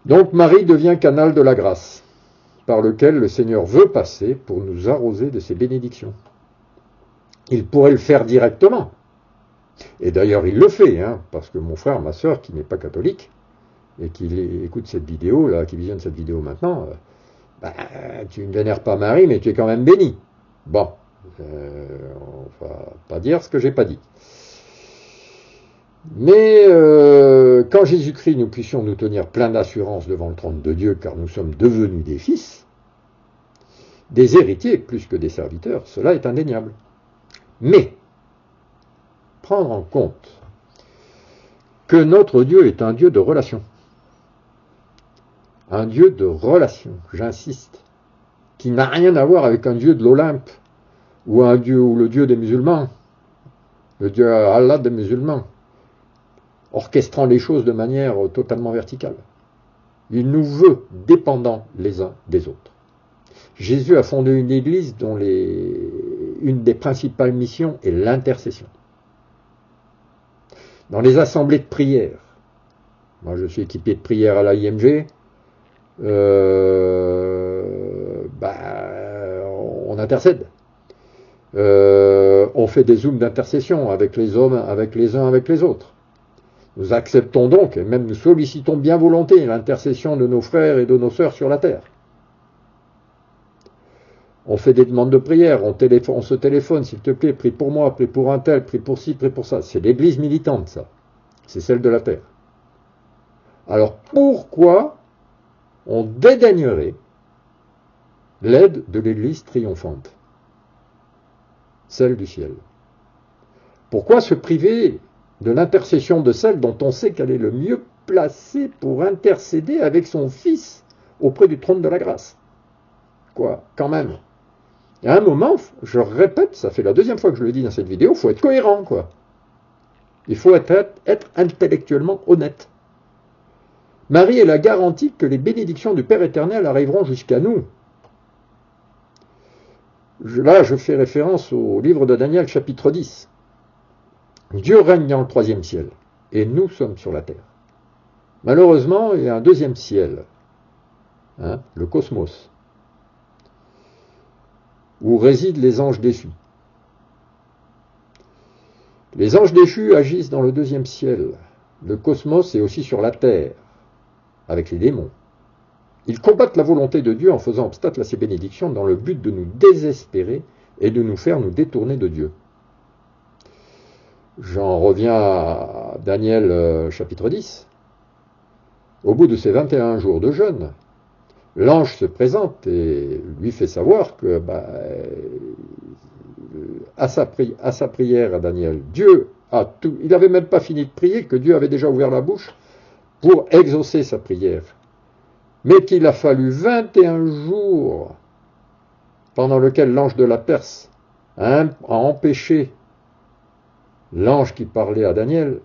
Donc Marie devient canal de la grâce, par lequel le Seigneur veut passer pour nous arroser de ses bénédictions. Il pourrait le faire directement. Et d'ailleurs, il le fait, hein, parce que mon frère, ma sœur, qui n'est pas catholique, et qui écoute cette vidéo, là, qui visionne cette vidéo maintenant, tu ne vénères pas Marie, mais tu es quand même béni. Bon, on va pas dire ce que j'ai pas dit. Mais quand Jésus-Christ, nous puissions nous tenir plein d'assurance devant le trône de Dieu, car nous sommes devenus des fils, des héritiers plus que des serviteurs, cela est indéniable. Mais, prendre en compte que notre Dieu est un Dieu de relation. Un Dieu de relation, j'insiste, qui n'a rien à voir avec un Dieu de l'Olympe, ou un Dieu, ou le Dieu des musulmans, le Dieu Allah des musulmans, orchestrant les choses de manière totalement verticale. Il nous veut dépendants les uns des autres. Jésus a fondé une église dont une des principales missions est l'intercession. Dans les assemblées de prière, moi je suis équipé de prière à la IMG, on intercède. On fait des zooms d'intercession avec les hommes, avec les uns, avec les autres. Nous acceptons donc, et même nous sollicitons bien volonté, l'intercession de nos frères et de nos sœurs sur la terre. On fait des demandes de prière, on se téléphone, s'il te plaît, prie pour moi, prie pour un tel, prie pour ci, prie pour ça. C'est l'église militante, ça. C'est celle de la terre. Alors pourquoi on dédaignerait l'aide de l'église triomphante, celle du ciel? Pourquoi se priver de l'intercession de celle dont on sait qu'elle est le mieux placée pour intercéder avec son Fils auprès du trône de la grâce? Quoi, quand même. Il y a un moment, je répète, ça fait la deuxième fois que je le dis dans cette vidéo, il faut être cohérent, quoi. Il faut être intellectuellement honnête. Marie est la garantie que les bénédictions du Père éternel arriveront jusqu'à nous. Là, je fais référence au livre de Daniel, chapitre 10. Dieu règne dans le troisième ciel, et nous sommes sur la terre. Malheureusement, il y a un deuxième ciel, hein, le cosmos, où résident les anges déchus. Les anges déchus agissent dans le deuxième ciel. Le cosmos est aussi sur la terre, avec les démons. Ils combattent la volonté de Dieu en faisant obstacle à ses bénédictions dans le but de nous désespérer et de nous faire nous détourner de Dieu. J'en reviens à Daniel chapitre 10. Au bout de ces 21 jours de jeûne, l'ange se présente et lui fait savoir que, à sa prière à Daniel, Dieu a tout. Il n'avait même pas fini de prier, que Dieu avait déjà ouvert la bouche pour exaucer sa prière. Mais qu'il a fallu 21 jours pendant lesquels l'ange de la Perse a empêché l'ange qui parlait à Daniel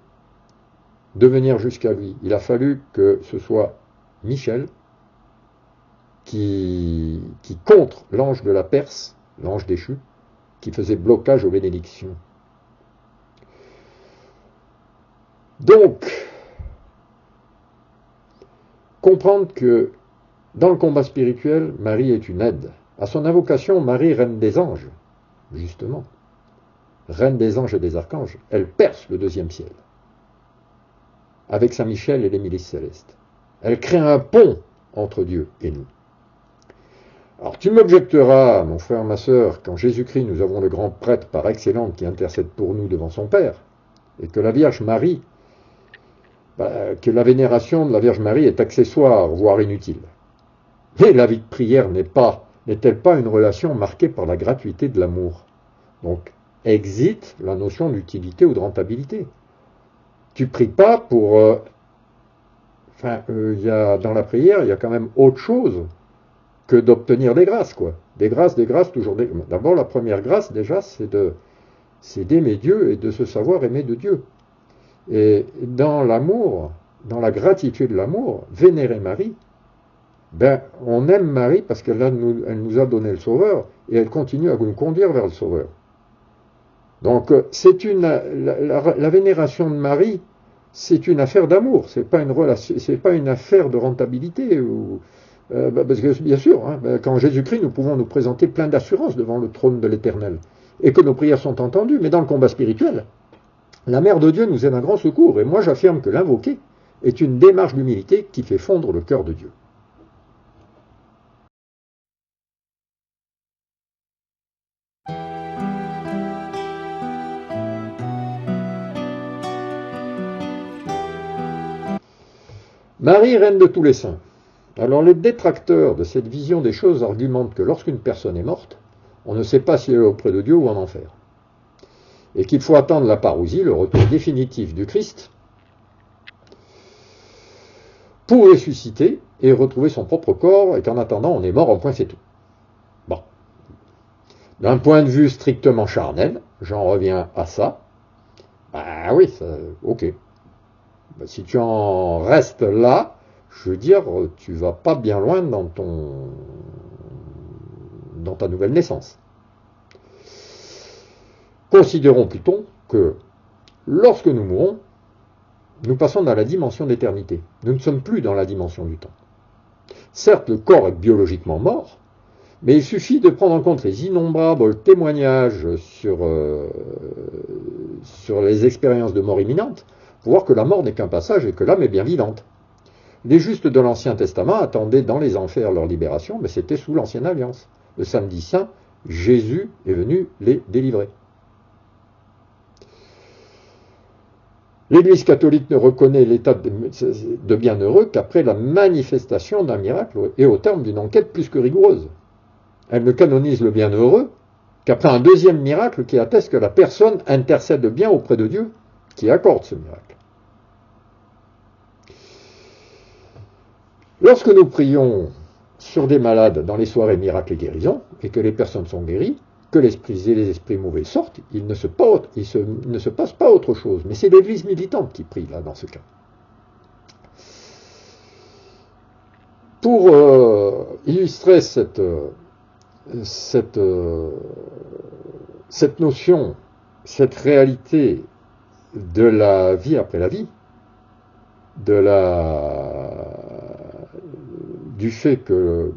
de venir jusqu'à lui. Il a fallu que ce soit Michel qui contre l'ange de la Perse, l'ange déchu, qui faisait blocage aux bénédictions. Donc, comprendre que dans le combat spirituel, Marie est une aide. À son invocation, Marie, reine des anges, justement, reine des anges et des archanges, elle perce le deuxième ciel, avec Saint Michel et les milices célestes. Elle crée un pont entre Dieu et nous. Alors tu m'objecteras, mon frère, ma sœur, qu'en Jésus-Christ nous avons le grand prêtre par excellence qui intercède pour nous devant son Père, et que la Vierge Marie, que la vénération de la Vierge Marie est accessoire, voire inutile. Mais la vie de prière n'est-elle pas une relation marquée par la gratuité de l'amour? Donc, existe la notion d'utilité ou de rentabilité. Tu pries pas pour... dans la prière, il y a quand même autre chose que d'obtenir des grâces, quoi. Des grâces, toujours des... D'abord, la première grâce, déjà, c'est d'aimer Dieu et de se savoir aimer de Dieu. Et dans l'amour, dans la gratitude de l'amour, vénérer Marie, Ben, on aime Marie parce elle nous a donné le Sauveur et elle continue à nous conduire vers le Sauveur. Donc, la vénération de Marie, c'est une affaire d'amour, c'est pas une affaire de rentabilité. Parce que, bien sûr, hein, quand Jésus-Christ, nous pouvons nous présenter plein d'assurance devant le trône de l'Éternel et que nos prières sont entendues, mais dans le combat spirituel, la Mère de Dieu nous est d'un grand secours. Et moi, j'affirme que l'invoquer est une démarche d'humilité qui fait fondre le cœur de Dieu. Marie, reine de tous les saints. Alors les détracteurs de cette vision des choses argumentent que lorsqu'une personne est morte, on ne sait pas si elle est auprès de Dieu ou en enfer. Et qu'il faut attendre la parousie, le retour définitif du Christ, pour ressusciter et retrouver son propre corps, et qu'en attendant, on est mort, en point c'est tout. Bon. D'un point de vue strictement charnel, j'en reviens à ça. Ah oui, ok. Ben, si tu en restes là, je veux dire, tu vas pas bien loin dans ta nouvelle naissance. Considérons plutôt que lorsque nous mourrons, nous passons dans la dimension d'éternité. Nous ne sommes plus dans la dimension du temps. Certes, le corps est biologiquement mort, mais il suffit de prendre en compte les innombrables témoignages sur les expériences de mort imminente pour voir que la mort n'est qu'un passage et que l'âme est bien vivante. Les justes de l'Ancien Testament attendaient dans les enfers leur libération, mais c'était sous l'Ancienne Alliance. Le samedi saint, Jésus est venu les délivrer. L'Église catholique ne reconnaît l'état de bienheureux qu'après la manifestation d'un miracle et au terme d'une enquête plus que rigoureuse. Elle ne canonise le bienheureux qu'après un deuxième miracle qui atteste que la personne intercède bien auprès de Dieu qui accorde ce miracle. Lorsque nous prions sur des malades dans les soirées miracles et guérisons, et que les personnes sont guéries, que les esprits mauvais sortent, il ne se passe pas autre chose. Mais c'est l'Église militante qui prie, là, dans ce cas. Pour illustrer cette notion, cette réalité de la vie après la vie, du fait que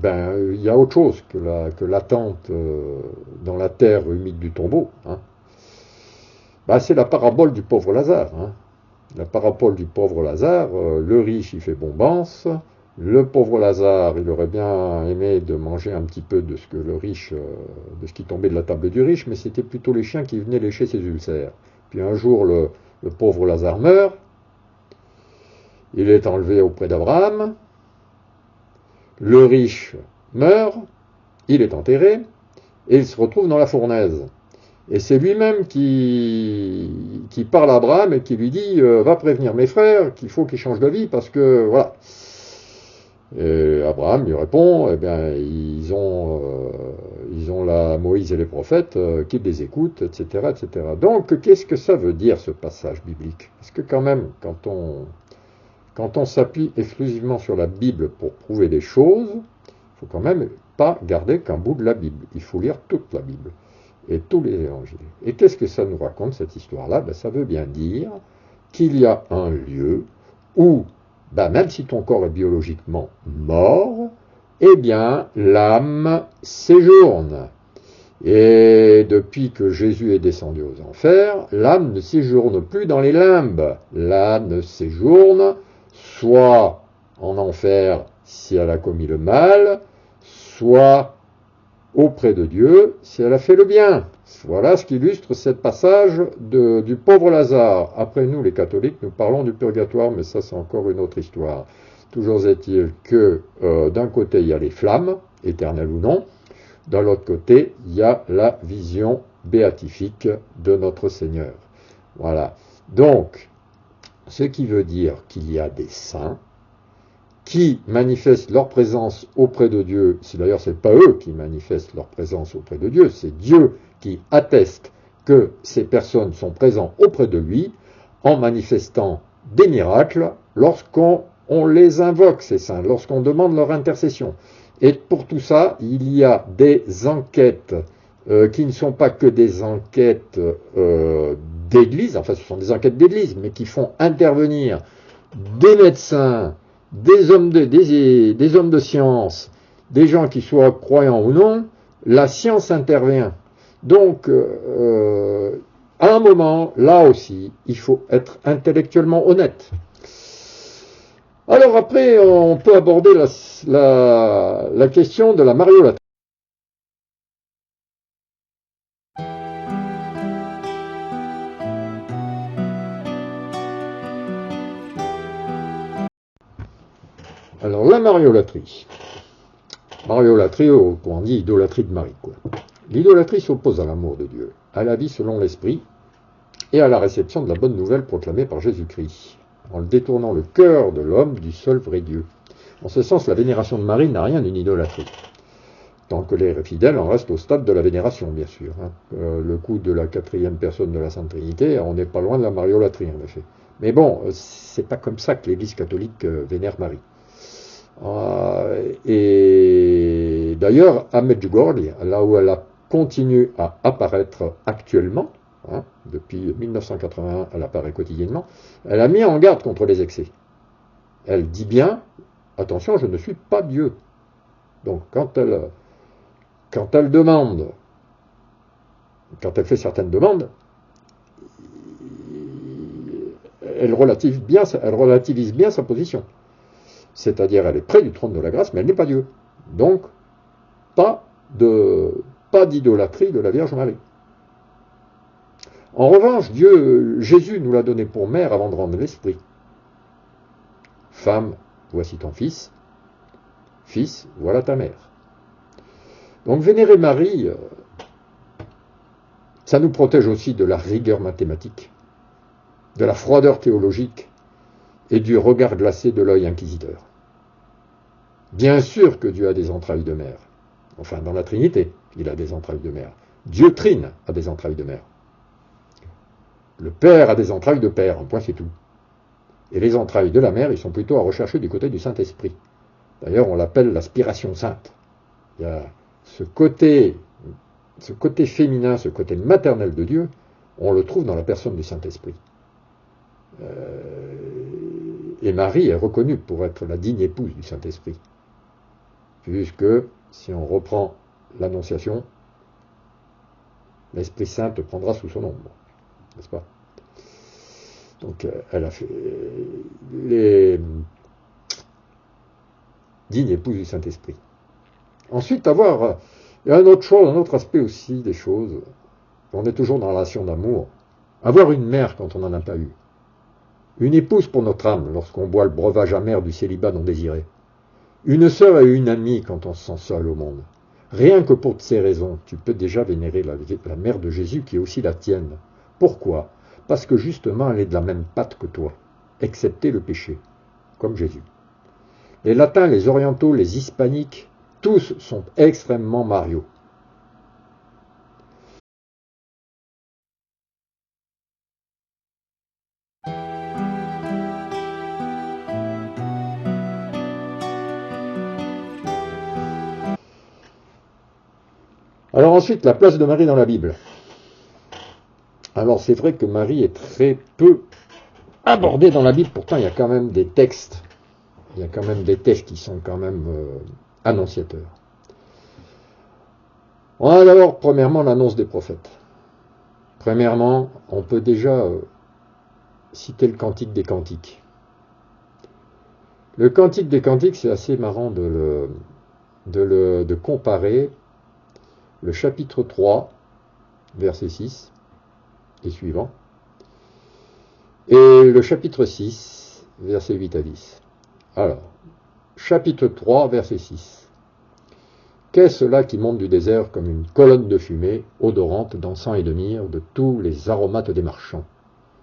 il y a autre chose que l'attente dans la terre humide du tombeau. Hein. C'est la parabole du pauvre Lazare. Hein. La parabole du pauvre Lazare, le riche il fait bombance, le pauvre Lazare il aurait bien aimé de manger un petit peu de ce que le riche, de ce qui tombait de la table du riche, mais c'était plutôt les chiens qui venaient lécher ses ulcères. Puis un jour le pauvre Lazare meurt, il est enlevé auprès d'Abraham, le riche meurt, il est enterré, et il se retrouve dans la fournaise. Et c'est lui-même qui parle à Abraham et qui lui dit va prévenir mes frères qu'il faut qu'ils changent de vie parce que voilà. Et Abraham lui répond ils ont la Moïse et les prophètes qu'ils les écoutent, etc., etc. Donc qu'est-ce que ça veut dire ce passage biblique? Parce que quand même, quand on s'appuie exclusivement sur la Bible pour prouver des choses, il ne faut quand même pas garder qu'un bout de la Bible. Il faut lire toute la Bible et tous les évangiles. Et qu'est-ce que ça nous raconte, cette histoire-là? Ça veut bien dire qu'il y a un lieu où, même si ton corps est biologiquement mort, l'âme séjourne. Et depuis que Jésus est descendu aux enfers, l'âme ne séjourne plus dans les limbes. L'âme séjourne soit en enfer si elle a commis le mal, soit auprès de Dieu si elle a fait le bien. Voilà ce qu'illustre ce passage du pauvre Lazare. Après nous, les catholiques, nous parlons du purgatoire, mais ça c'est encore une autre histoire. Toujours est-il que d'un côté il y a les flammes, éternelles ou non, de l'autre côté il y a la vision béatifique de notre Seigneur. Voilà. Donc, ce qui veut dire qu'il y a des saints qui manifestent leur présence auprès de Dieu. D'ailleurs, ce n'est pas eux qui manifestent leur présence auprès de Dieu, c'est Dieu qui atteste que ces personnes sont présentes auprès de lui en manifestant des miracles lorsqu'on On les invoque, ces saints, lorsqu'on demande leur intercession. Et pour tout ça, il y a des enquêtes qui ne sont pas que des enquêtes d'église, enfin ce sont des enquêtes d'église, mais qui font intervenir des médecins, des hommes de science, des gens qui soient croyants ou non. La science intervient. Donc, à un moment, là aussi, il faut être intellectuellement honnête. Alors après, on peut aborder la question de la mariolatrie. Alors la mariolatrie. Mariolatrie, on dit idolâtrie de Marie, quoi. L'idolâtrie s'oppose à l'amour de Dieu, à la vie selon l'esprit et à la réception de la bonne nouvelle proclamée par Jésus-Christ, en le détournant le cœur de l'homme du seul vrai Dieu. En ce sens, la vénération de Marie n'a rien d'une idolâtrie. Tant que les fidèles en restent au stade de la vénération, bien sûr. Le coup de la quatrième personne de la Sainte Trinité, on n'est pas loin de la mariolatrie, en effet. Mais bon, c'est pas comme ça que l'Église catholique vénère Marie. Et d'ailleurs, à Medjugorje, là où elle continue à apparaître actuellement, depuis 1981, elle apparaît quotidiennement, elle a mis en garde contre les excès. Elle dit bien, attention, je ne suis pas Dieu. Donc quand elle demande, quand elle fait certaines demandes, elle relativise bien sa position. C'est-à-dire, elle est près du trône de la grâce, mais elle n'est pas Dieu. Donc, pas d'idolâtrie de la Vierge Marie. En revanche, Jésus nous l'a donné pour mère avant de rendre l'esprit. Femme, voici ton fils. Fils, voilà ta mère. Donc, vénérer Marie, ça nous protège aussi de la rigueur mathématique, de la froideur théologique et du regard glacé de l'œil inquisiteur. Bien sûr que Dieu a des entrailles de mère. Enfin, dans la Trinité, il a des entrailles de mère. Dieu Trine a des entrailles de mère. Le Père a des entrailles de Père, un point c'est tout. Et les entrailles de la mère, ils sont plutôt à rechercher du côté du Saint-Esprit. D'ailleurs, on l'appelle l'aspiration sainte. Il y a ce côté féminin, ce côté maternel de Dieu, on le trouve dans la personne du Saint-Esprit. Et Marie est reconnue pour être la digne épouse du Saint-Esprit. Puisque, si on reprend l'Annonciation, l'Esprit Saint te prendra sous son ombre, n'est-ce pas? Donc, elle a fait les dignes épouses du Saint-Esprit. Ensuite, il y a un autre aspect aussi des choses. On est toujours dans la relation d'amour. Avoir une mère quand on n'en a pas eu. Une épouse pour notre âme lorsqu'on boit le breuvage amer du célibat non désiré. Une sœur et une amie quand on se sent seul au monde. Rien que pour ces raisons, tu peux déjà vénérer la mère de Jésus qui est aussi la tienne. Pourquoi? Parce que justement, elle est de la même pâte que toi, excepté le péché, comme Jésus. Les latins, les orientaux, les hispaniques, tous sont extrêmement mariaux. Alors ensuite, la place de Marie dans la Bible. Alors c'est vrai que Marie est très peu abordée dans la Bible, pourtant il y a quand même des textes. Il y a quand même des textes qui sont quand même annonciateurs. On a d'abord, premièrement, l'annonce des prophètes. Premièrement, on peut déjà citer le Cantique des Cantiques. Le Cantique des Cantiques, c'est assez marrant de comparer le chapitre 3, verset 6 et suivant, et le chapitre 6, verset 8 à 10. Alors, chapitre 3, verset 6. Qu'est-ce là qui monte du désert comme une colonne de fumée, odorante d'encens et de myrrhe, de tous les aromates des marchands?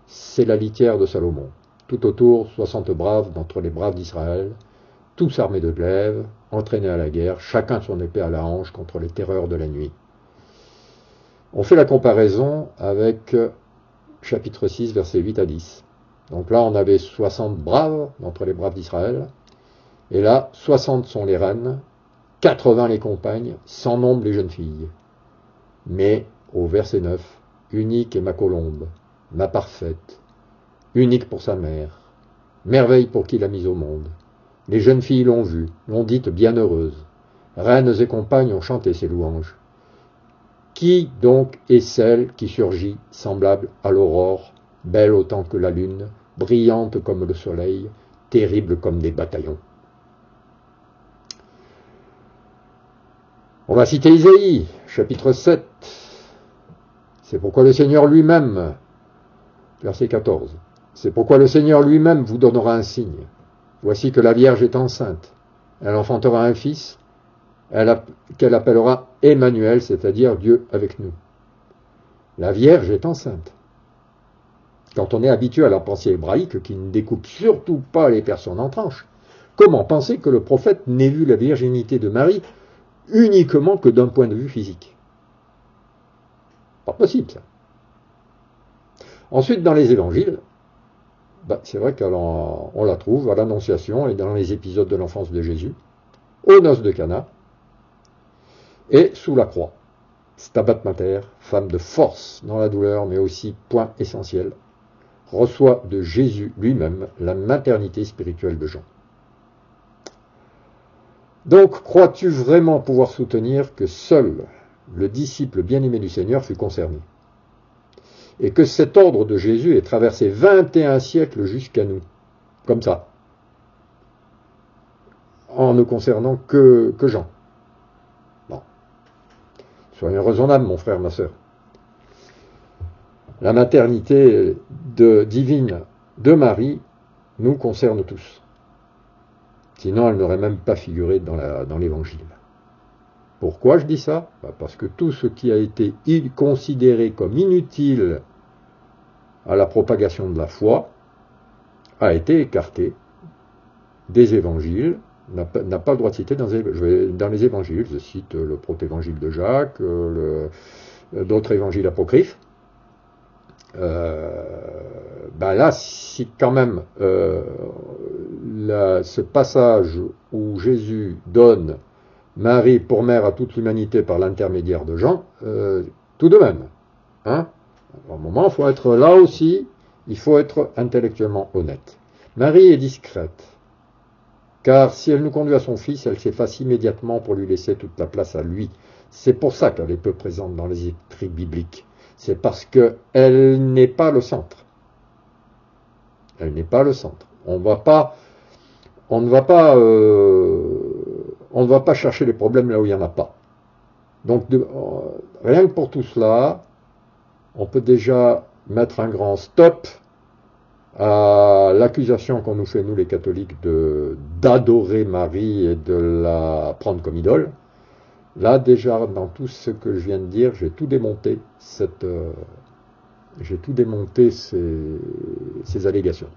C'est la litière de Salomon. Tout autour, 60 braves d'entre les braves d'Israël, tous armés de glaives, entraînés à la guerre, chacun son épée à la hanche contre les terreurs de la nuit. On fait la comparaison avec chapitre 6, versets 8 à 10. Donc là, on avait 60 braves, d'entre les braves d'Israël. Et là, 60 sont les reines, 80 les compagnes, sans nombre les jeunes filles. Mais, au verset 9, unique est ma colombe, ma parfaite, unique pour sa mère, merveille pour qui l'a mise au monde. Les jeunes filles l'ont vue, l'ont dite bienheureuse. Reines et compagnes ont chanté ses louanges. Qui donc est celle qui surgit, semblable à l'aurore, belle autant que la lune, brillante comme le soleil, terrible comme des bataillons? On va citer Isaïe, chapitre 7. C'est pourquoi le Seigneur lui-même, verset 14, c'est pourquoi le Seigneur lui-même vous donnera un signe. Voici que la Vierge est enceinte. Elle enfantera un fils, qu'elle appellera Emmanuel, c'est-à-dire Dieu avec nous. La Vierge est enceinte. Quand on est habitué à la pensée hébraïque, qui ne découpe surtout pas les personnes en tranches, comment penser que le prophète n'ait vu la virginité de Marie uniquement que d'un point de vue physique? Pas possible, ça. Ensuite, dans les évangiles, c'est vrai qu'on la trouve à l'Annonciation et dans les épisodes de l'enfance de Jésus, aux noces de Cana, et sous la croix. Stabat Mater, femme de force dans la douleur, mais aussi, point essentiel, reçoit de Jésus lui-même la maternité spirituelle de Jean. Donc, crois-tu vraiment pouvoir soutenir que seul le disciple bien-aimé du Seigneur fut concerné, et que cet ordre de Jésus ait traversé 21 siècles jusqu'à nous, comme ça, en ne concernant que Jean? Bon. Soyons raisonnables, mon frère, ma sœur. La maternité divine de Marie nous concerne tous. Sinon, elle n'aurait même pas figuré dans l'Évangile. Pourquoi je dis ça? Parce que tout ce qui a été considéré comme inutile à la propagation de la foi a été écarté des Évangiles, n'a pas le droit de citer dans les Évangiles. Je cite le protévangile de Jacques, d'autres évangiles apocryphes. Là, si quand même ce passage où Jésus donne Marie pour mère à toute l'humanité par l'intermédiaire de Jean, tout de même, hein, à un moment, il faut être là aussi, il faut être intellectuellement honnête. Marie est discrète, car si elle nous conduit à son fils, elle s'efface immédiatement pour lui laisser toute la place à lui. C'est pour ça qu'elle est peu présente dans les écrits bibliques. C'est parce qu'elle n'est pas le centre. Elle n'est pas le centre. On ne va pas chercher les problèmes là où il n'y en a pas. Donc, rien que pour tout cela, on peut déjà mettre un grand stop à l'accusation qu'on nous fait, nous les catholiques, d'adorer Marie et de la prendre comme idole. Là, déjà, dans tout ce que je viens de dire, j'ai tout démonté, ces allégations.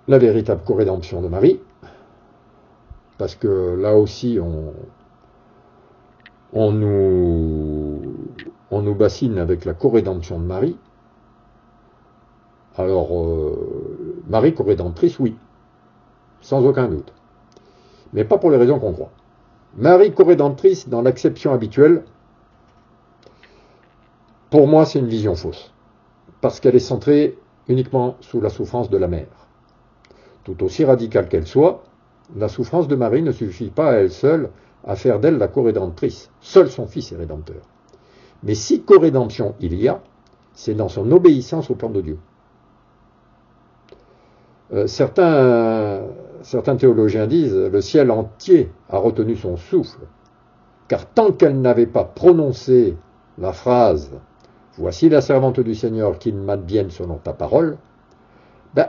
La véritable corédemption de Marie, parce que là aussi on nous bassine avec la corédemption de Marie. Alors, Marie corédemptrice, oui, sans aucun doute, mais pas pour les raisons qu'on croit. Marie corédemptrice, dans l'acception habituelle, pour moi c'est une vision fausse, parce qu'elle est centrée uniquement sous la souffrance de la mère. Tout aussi radicale qu'elle soit, la souffrance de Marie ne suffit pas à elle seule à faire d'elle la corédemptrice. Seul son Fils est rédempteur. Mais si corédemption il y a, c'est dans son obéissance au plan de Dieu. Certains théologiens disent « le ciel entier a retenu son souffle, car tant qu'elle n'avait pas prononcé la phrase « Voici la servante du Seigneur, qu'il m'advienne selon ta parole »,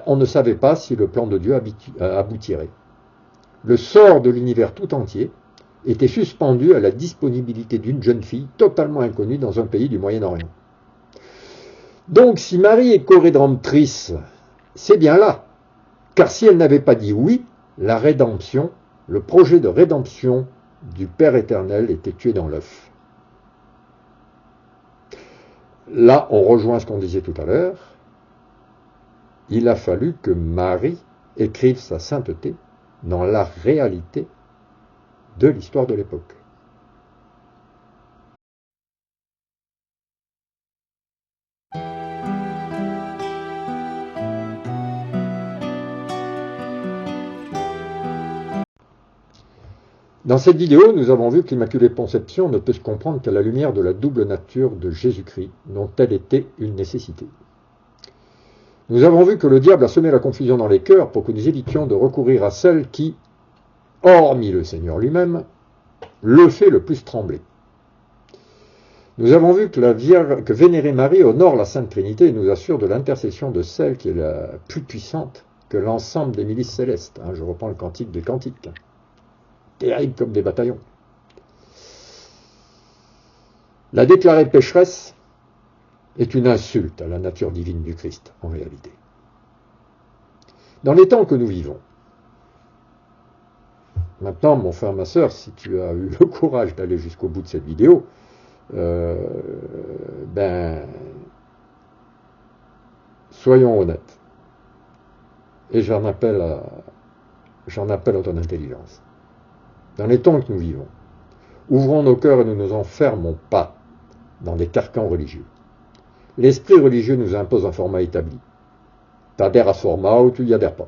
on ne savait pas si le plan de Dieu aboutirait. Le sort de l'univers tout entier était suspendu à la disponibilité d'une jeune fille totalement inconnue dans un pays du Moyen-Orient. Donc, si Marie est corédemptrice, c'est bien là. Car si elle n'avait pas dit oui, la rédemption Le projet de rédemption du Père éternel était tué dans l'œuf. Là, on rejoint ce qu'on disait tout à l'heure. Il a fallu que Marie écrive sa sainteté dans la réalité de l'histoire de l'époque. Dans cette vidéo, nous avons vu que l'Immaculée Conception ne peut se comprendre qu'à la lumière de la double nature de Jésus-Christ, dont elle était une nécessité. Nous avons vu que le diable a semé la confusion dans les cœurs pour que nous évitions de recourir à celle qui, hormis le Seigneur lui-même, le fait le plus trembler. Nous avons vu que vénérer Marie honore la Sainte Trinité et nous assure de l'intercession de celle qui est la plus puissante que l'ensemble des milices célestes. Je reprends le cantique des cantiques. Terrible comme des bataillons. La déclarer pécheresse est une insulte à la nature divine du Christ, en réalité. Dans les temps que nous vivons, maintenant, mon frère, ma sœur, si tu as eu le courage d'aller jusqu'au bout de cette vidéo, soyons honnêtes. Et j'en appelle à ton intelligence. Dans les temps que nous vivons, ouvrons nos cœurs et ne nous enfermons pas dans des carcans religieux. L'esprit religieux nous impose un format établi. Tu adhères à ce format ou tu n'y adhères pas.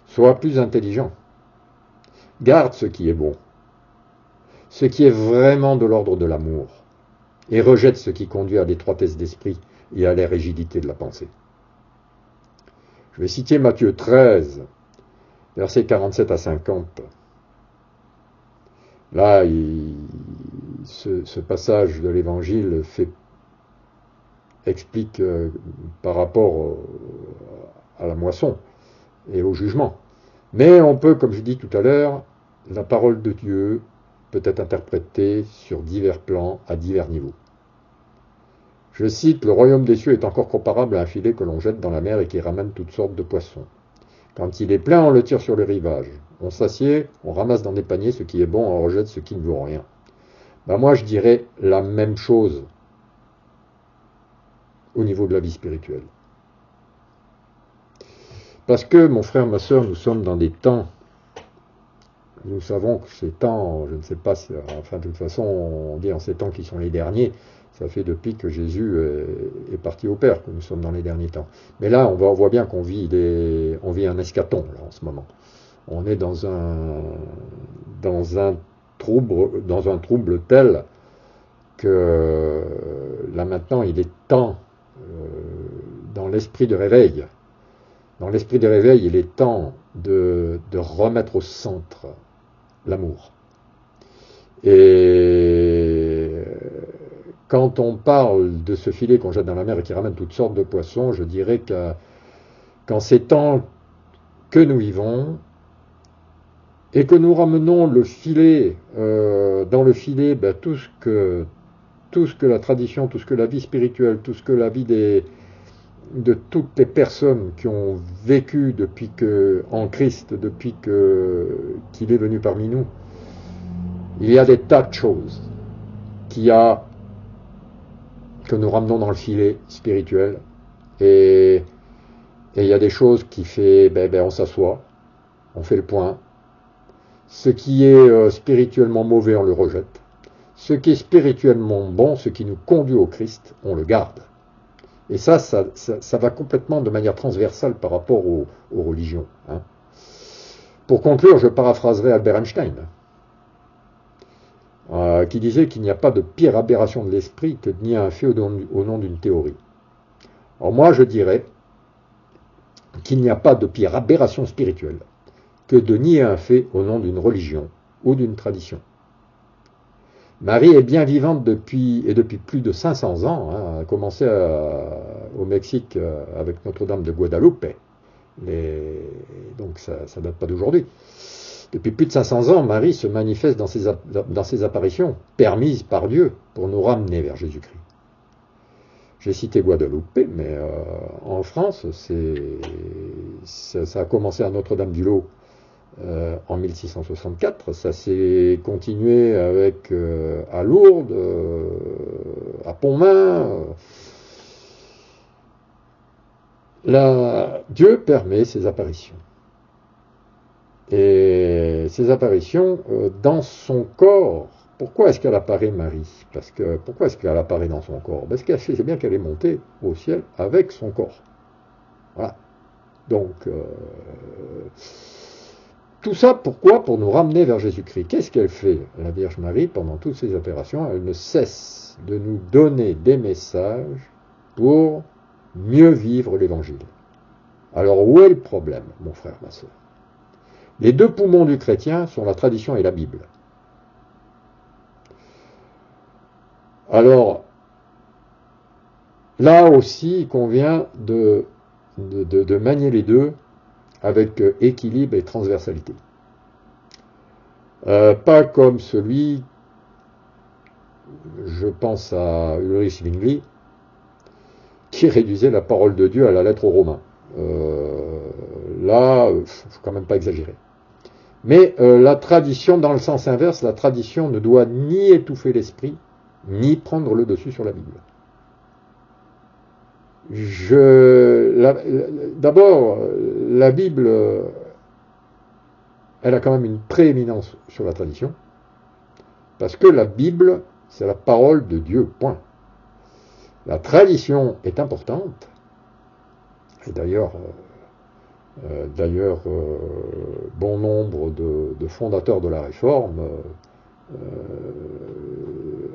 Sois plus intelligent. Garde ce qui est bon, ce qui est vraiment de l'ordre de l'amour, et rejette ce qui conduit à l'étroitesse d'esprit et à la rigidité de la pensée. Je vais citer Matthieu 13, versets 47 à 50. Là, ce passage de l'Évangile explique par rapport à la moisson et au jugement. Mais on peut, comme je dis tout à l'heure, la parole de Dieu peut être interprétée sur divers plans, à divers niveaux. Je cite, « Le royaume des cieux est encore comparable à un filet que l'on jette dans la mer et qui ramène toutes sortes de poissons. Quand il est plein, on le tire sur le rivage. On s'assied, on ramasse dans des paniers ce qui est bon, on rejette ce qui ne vaut rien. » Moi, je dirais la même chose au niveau de la vie spirituelle. Parce que, mon frère, ma sœur, nous sommes dans des temps, nous savons que ces temps, je ne sais pas, de toute façon, on dit en ces temps qui sont les derniers, ça fait depuis que Jésus est parti au Père que nous sommes dans les derniers temps. Mais là, on voit bien qu'on vit un eschaton, là, en ce moment. On est dans un trouble tel que là maintenant, il est temps, dans l'esprit de réveil, il est temps de remettre au centre l'amour. Et quand on parle de ce filet qu'on jette dans la mer et qui ramène toutes sortes de poissons, je dirais qu'en ces temps que nous vivons, et que nous ramenons le filet, dans le filet, tout ce que la tradition, tout ce que la vie spirituelle, tout ce que la vie de toutes les personnes qui ont vécu en Christ, depuis qu'il est venu parmi nous, il y a des tas de choses que nous ramenons dans le filet spirituel, et il y a des choses qui fait, on s'assoit, on fait le point. Ce qui est spirituellement mauvais, on le rejette. Ce qui est spirituellement bon, ce qui nous conduit au Christ, on le garde. Et ça va complètement de manière transversale par rapport aux religions. Pour conclure, je paraphraserai Albert Einstein, qui disait qu'il n'y a pas de pire aberration de l'esprit que de nier un fait au nom d'une théorie. Alors moi, je dirais qu'il n'y a pas de pire aberration spirituelle que de nier un fait au nom d'une religion ou d'une tradition. Marie est bien vivante depuis plus de 500 ans. Elle a commencé au Mexique avec Notre-Dame de Guadalupe. Donc ça ne date pas d'aujourd'hui. Depuis plus de 500 ans, Marie se manifeste dans ses apparitions, permises par Dieu, pour nous ramener vers Jésus-Christ. J'ai cité Guadalupe, mais en France, ça a commencé à Notre-Dame-du-Lot en 1664. Ça s'est continué avec à Lourdes, à Pontmain. Dieu permet ces apparitions. Et ces apparitions dans son corps. Pourquoi est-ce qu'elle apparaît, Marie? Pourquoi est-ce qu'elle apparaît dans son corps? Parce qu'elle sait bien qu'elle est montée au ciel avec son corps. Voilà. Donc, tout ça, pourquoi? Pour nous ramener vers Jésus-Christ. Qu'est-ce qu'elle fait, la Vierge Marie, pendant toutes ces opérations? Elle ne cesse de nous donner des messages pour mieux vivre l'Évangile. Alors, où est le problème, mon frère, ma soeur? Les deux poumons du chrétien sont la tradition et la Bible. Alors, là aussi, il convient de manier les deux avec équilibre et transversalité. Pas comme celui, je pense à Ulrich Zwingli, qui réduisait la parole de Dieu à la lettre aux Romains. Là, il ne faut quand même pas exagérer. Mais la tradition, dans le sens inverse, la tradition ne doit ni étouffer l'esprit, ni prendre le dessus sur la Bible. D'abord, la Bible, elle a quand même une prééminence sur la tradition, parce que la Bible, c'est la parole de Dieu, point. La tradition est importante, et d'ailleurs, bon nombre de fondateurs de la Réforme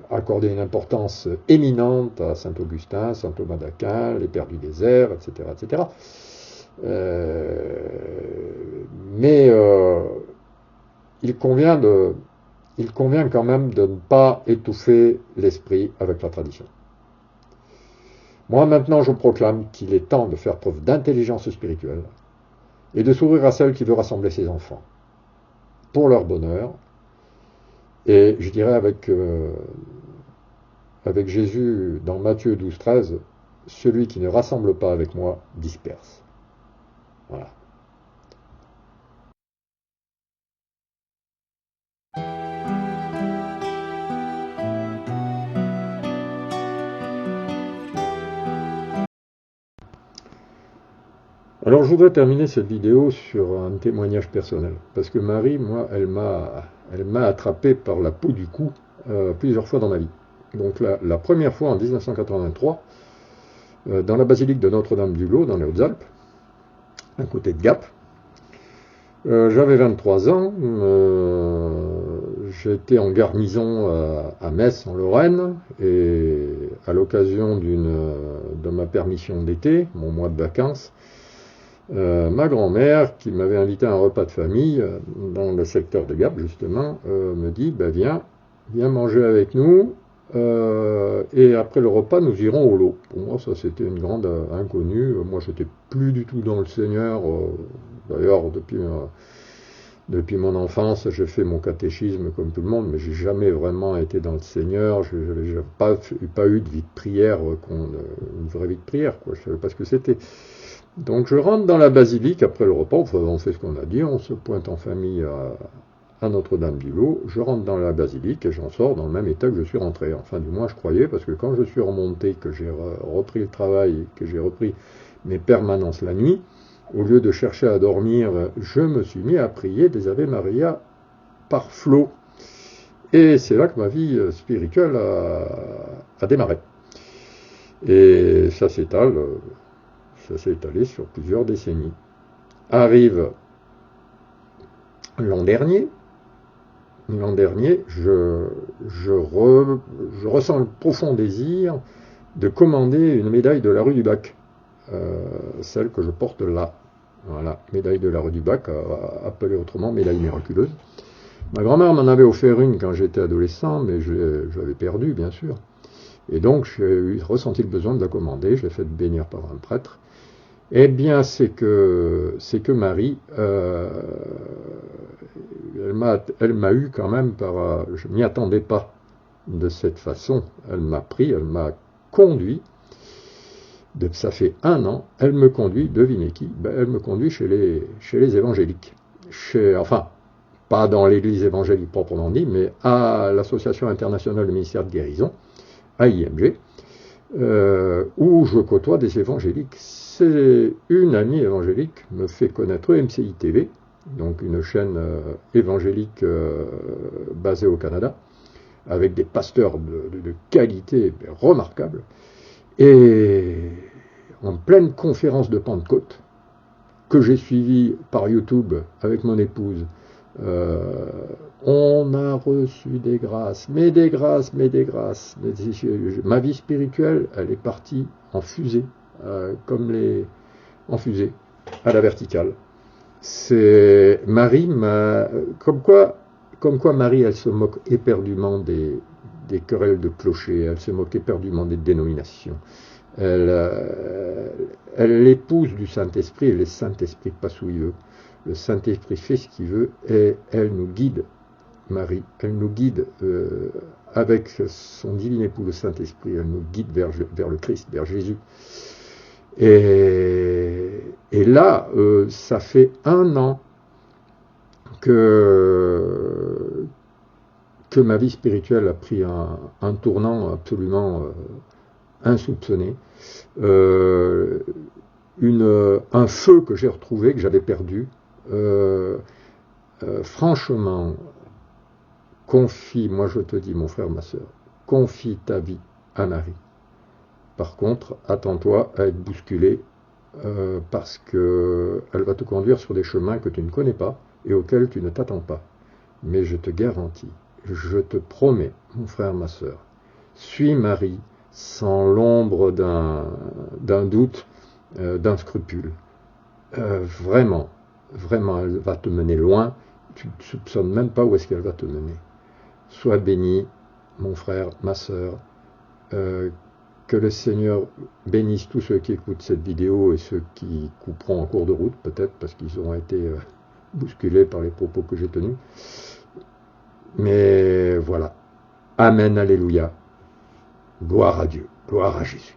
accordaient une importance éminente à saint Augustin, saint Thomas d'Aquin, les pères du désert, etc., etc. Mais il convient quand même de ne pas étouffer l'esprit avec la tradition. Moi, maintenant, je proclame qu'il est temps de faire preuve d'intelligence spirituelle et de s'ouvrir à celle qui veut rassembler ses enfants pour leur bonheur. Et je dirais avec Jésus dans Matthieu 12, 13, celui qui ne rassemble pas avec moi disperse. Voilà. Alors je voudrais terminer cette vidéo sur un témoignage personnel, parce que Marie, moi, elle m'a attrapé par la peau du cou plusieurs fois dans ma vie. Donc la première fois en 1983, dans la basilique de Notre-Dame-du-Lot, dans les Hautes-Alpes, à côté de Gap. J'avais 23 ans, j'étais en garnison à Metz, en Lorraine, et à l'occasion de ma permission d'été, mon mois de vacances, ma grand-mère, qui m'avait invité à un repas de famille dans le secteur de Gap, justement, me dit viens manger avec nous, et après le repas, nous irons au lot. Pour moi, ça, c'était une grande inconnue. Moi, je n'étais plus du tout dans le Seigneur. D'ailleurs, depuis mon enfance, j'ai fait mon catéchisme comme tout le monde, mais j'ai jamais vraiment été dans le Seigneur. Je n'ai pas eu de vie de prière, une vraie vie de prière, quoi. Je ne savais pas ce que c'était. Donc je rentre dans la basilique après le repas, on fait ce qu'on a dit, on se pointe en famille à Notre-Dame-du-Lot, je rentre dans la basilique et j'en sors dans le même état que je suis rentré. Enfin du moins je croyais, parce que quand je suis remonté, que j'ai repris le travail, que j'ai repris mes permanences la nuit, au lieu de chercher à dormir, je me suis mis à prier des Ave Maria par flot. Et c'est là que ma vie spirituelle a démarré. Et ça s'étale sur plusieurs décennies. Arrive l'an dernier, je ressens le profond désir de commander une médaille de la rue du Bac, celle que je porte là. Voilà, médaille de la rue du Bac, appelée autrement médaille miraculeuse. Ma grand-mère m'en avait offert une quand j'étais adolescent, mais je l'avais perdue, bien sûr. Et donc, j'ai ressenti le besoin de la commander, je l'ai fait bénir par un prêtre. Eh bien, c'est que Marie, elle m'a eu quand même je m'y attendais pas de cette façon. Elle m'a pris, elle m'a conduit. Ça fait 1 an, elle me conduit, devinez qui? Elle me conduit chez les évangéliques. enfin, pas dans l'église évangélique proprement dit, mais à l'Association internationale de ministère de guérison, AIMG, où je côtoie des évangéliques. C'est une amie évangélique me fait connaître MCI TV, donc une chaîne évangélique basée au Canada, avec des pasteurs de qualité remarquable. Et en pleine conférence de Pentecôte, que j'ai suivie par YouTube avec mon épouse, on a reçu des grâces, mais des grâces, mais des grâces. Ma vie spirituelle, elle est partie en fusée, en fusée, à la verticale. C'est Marie, comme quoi Marie, elle se moque éperdument des querelles de clochers, elle se moque éperdument des dénominations. Elle est l'épouse du Saint-Esprit, et le Saint-Esprit passe où il veut. Le Saint-Esprit fait ce qu'il veut et elle nous guide, Marie. Elle nous guide avec son divin époux, le Saint-Esprit. Elle nous guide vers le Christ, vers Jésus. Et là, ça fait 1 an que ma vie spirituelle a pris un tournant absolument insoupçonné. Un feu que j'ai retrouvé, que j'avais perdu. Franchement, moi je te dis, mon frère, ma soeur, confie ta vie à Marie. Par contre, attends-toi à être bousculé parce qu'elle va te conduire sur des chemins que tu ne connais pas et auxquels tu ne t'attends pas. Mais je te garantis, je te promets, mon frère, ma soeur, suis Marie sans l'ombre d'un doute, d'un scrupule. Vraiment, elle va te mener loin. Tu ne soupçonnes même pas où est-ce qu'elle va te mener. Sois béni, mon frère, ma soeur. Que le Seigneur bénisse tous ceux qui écoutent cette vidéo et ceux qui couperont en cours de route, peut-être, parce qu'ils auront été bousculés par les propos que j'ai tenus. Mais voilà. Amen, alléluia. Gloire à Dieu, gloire à Jésus.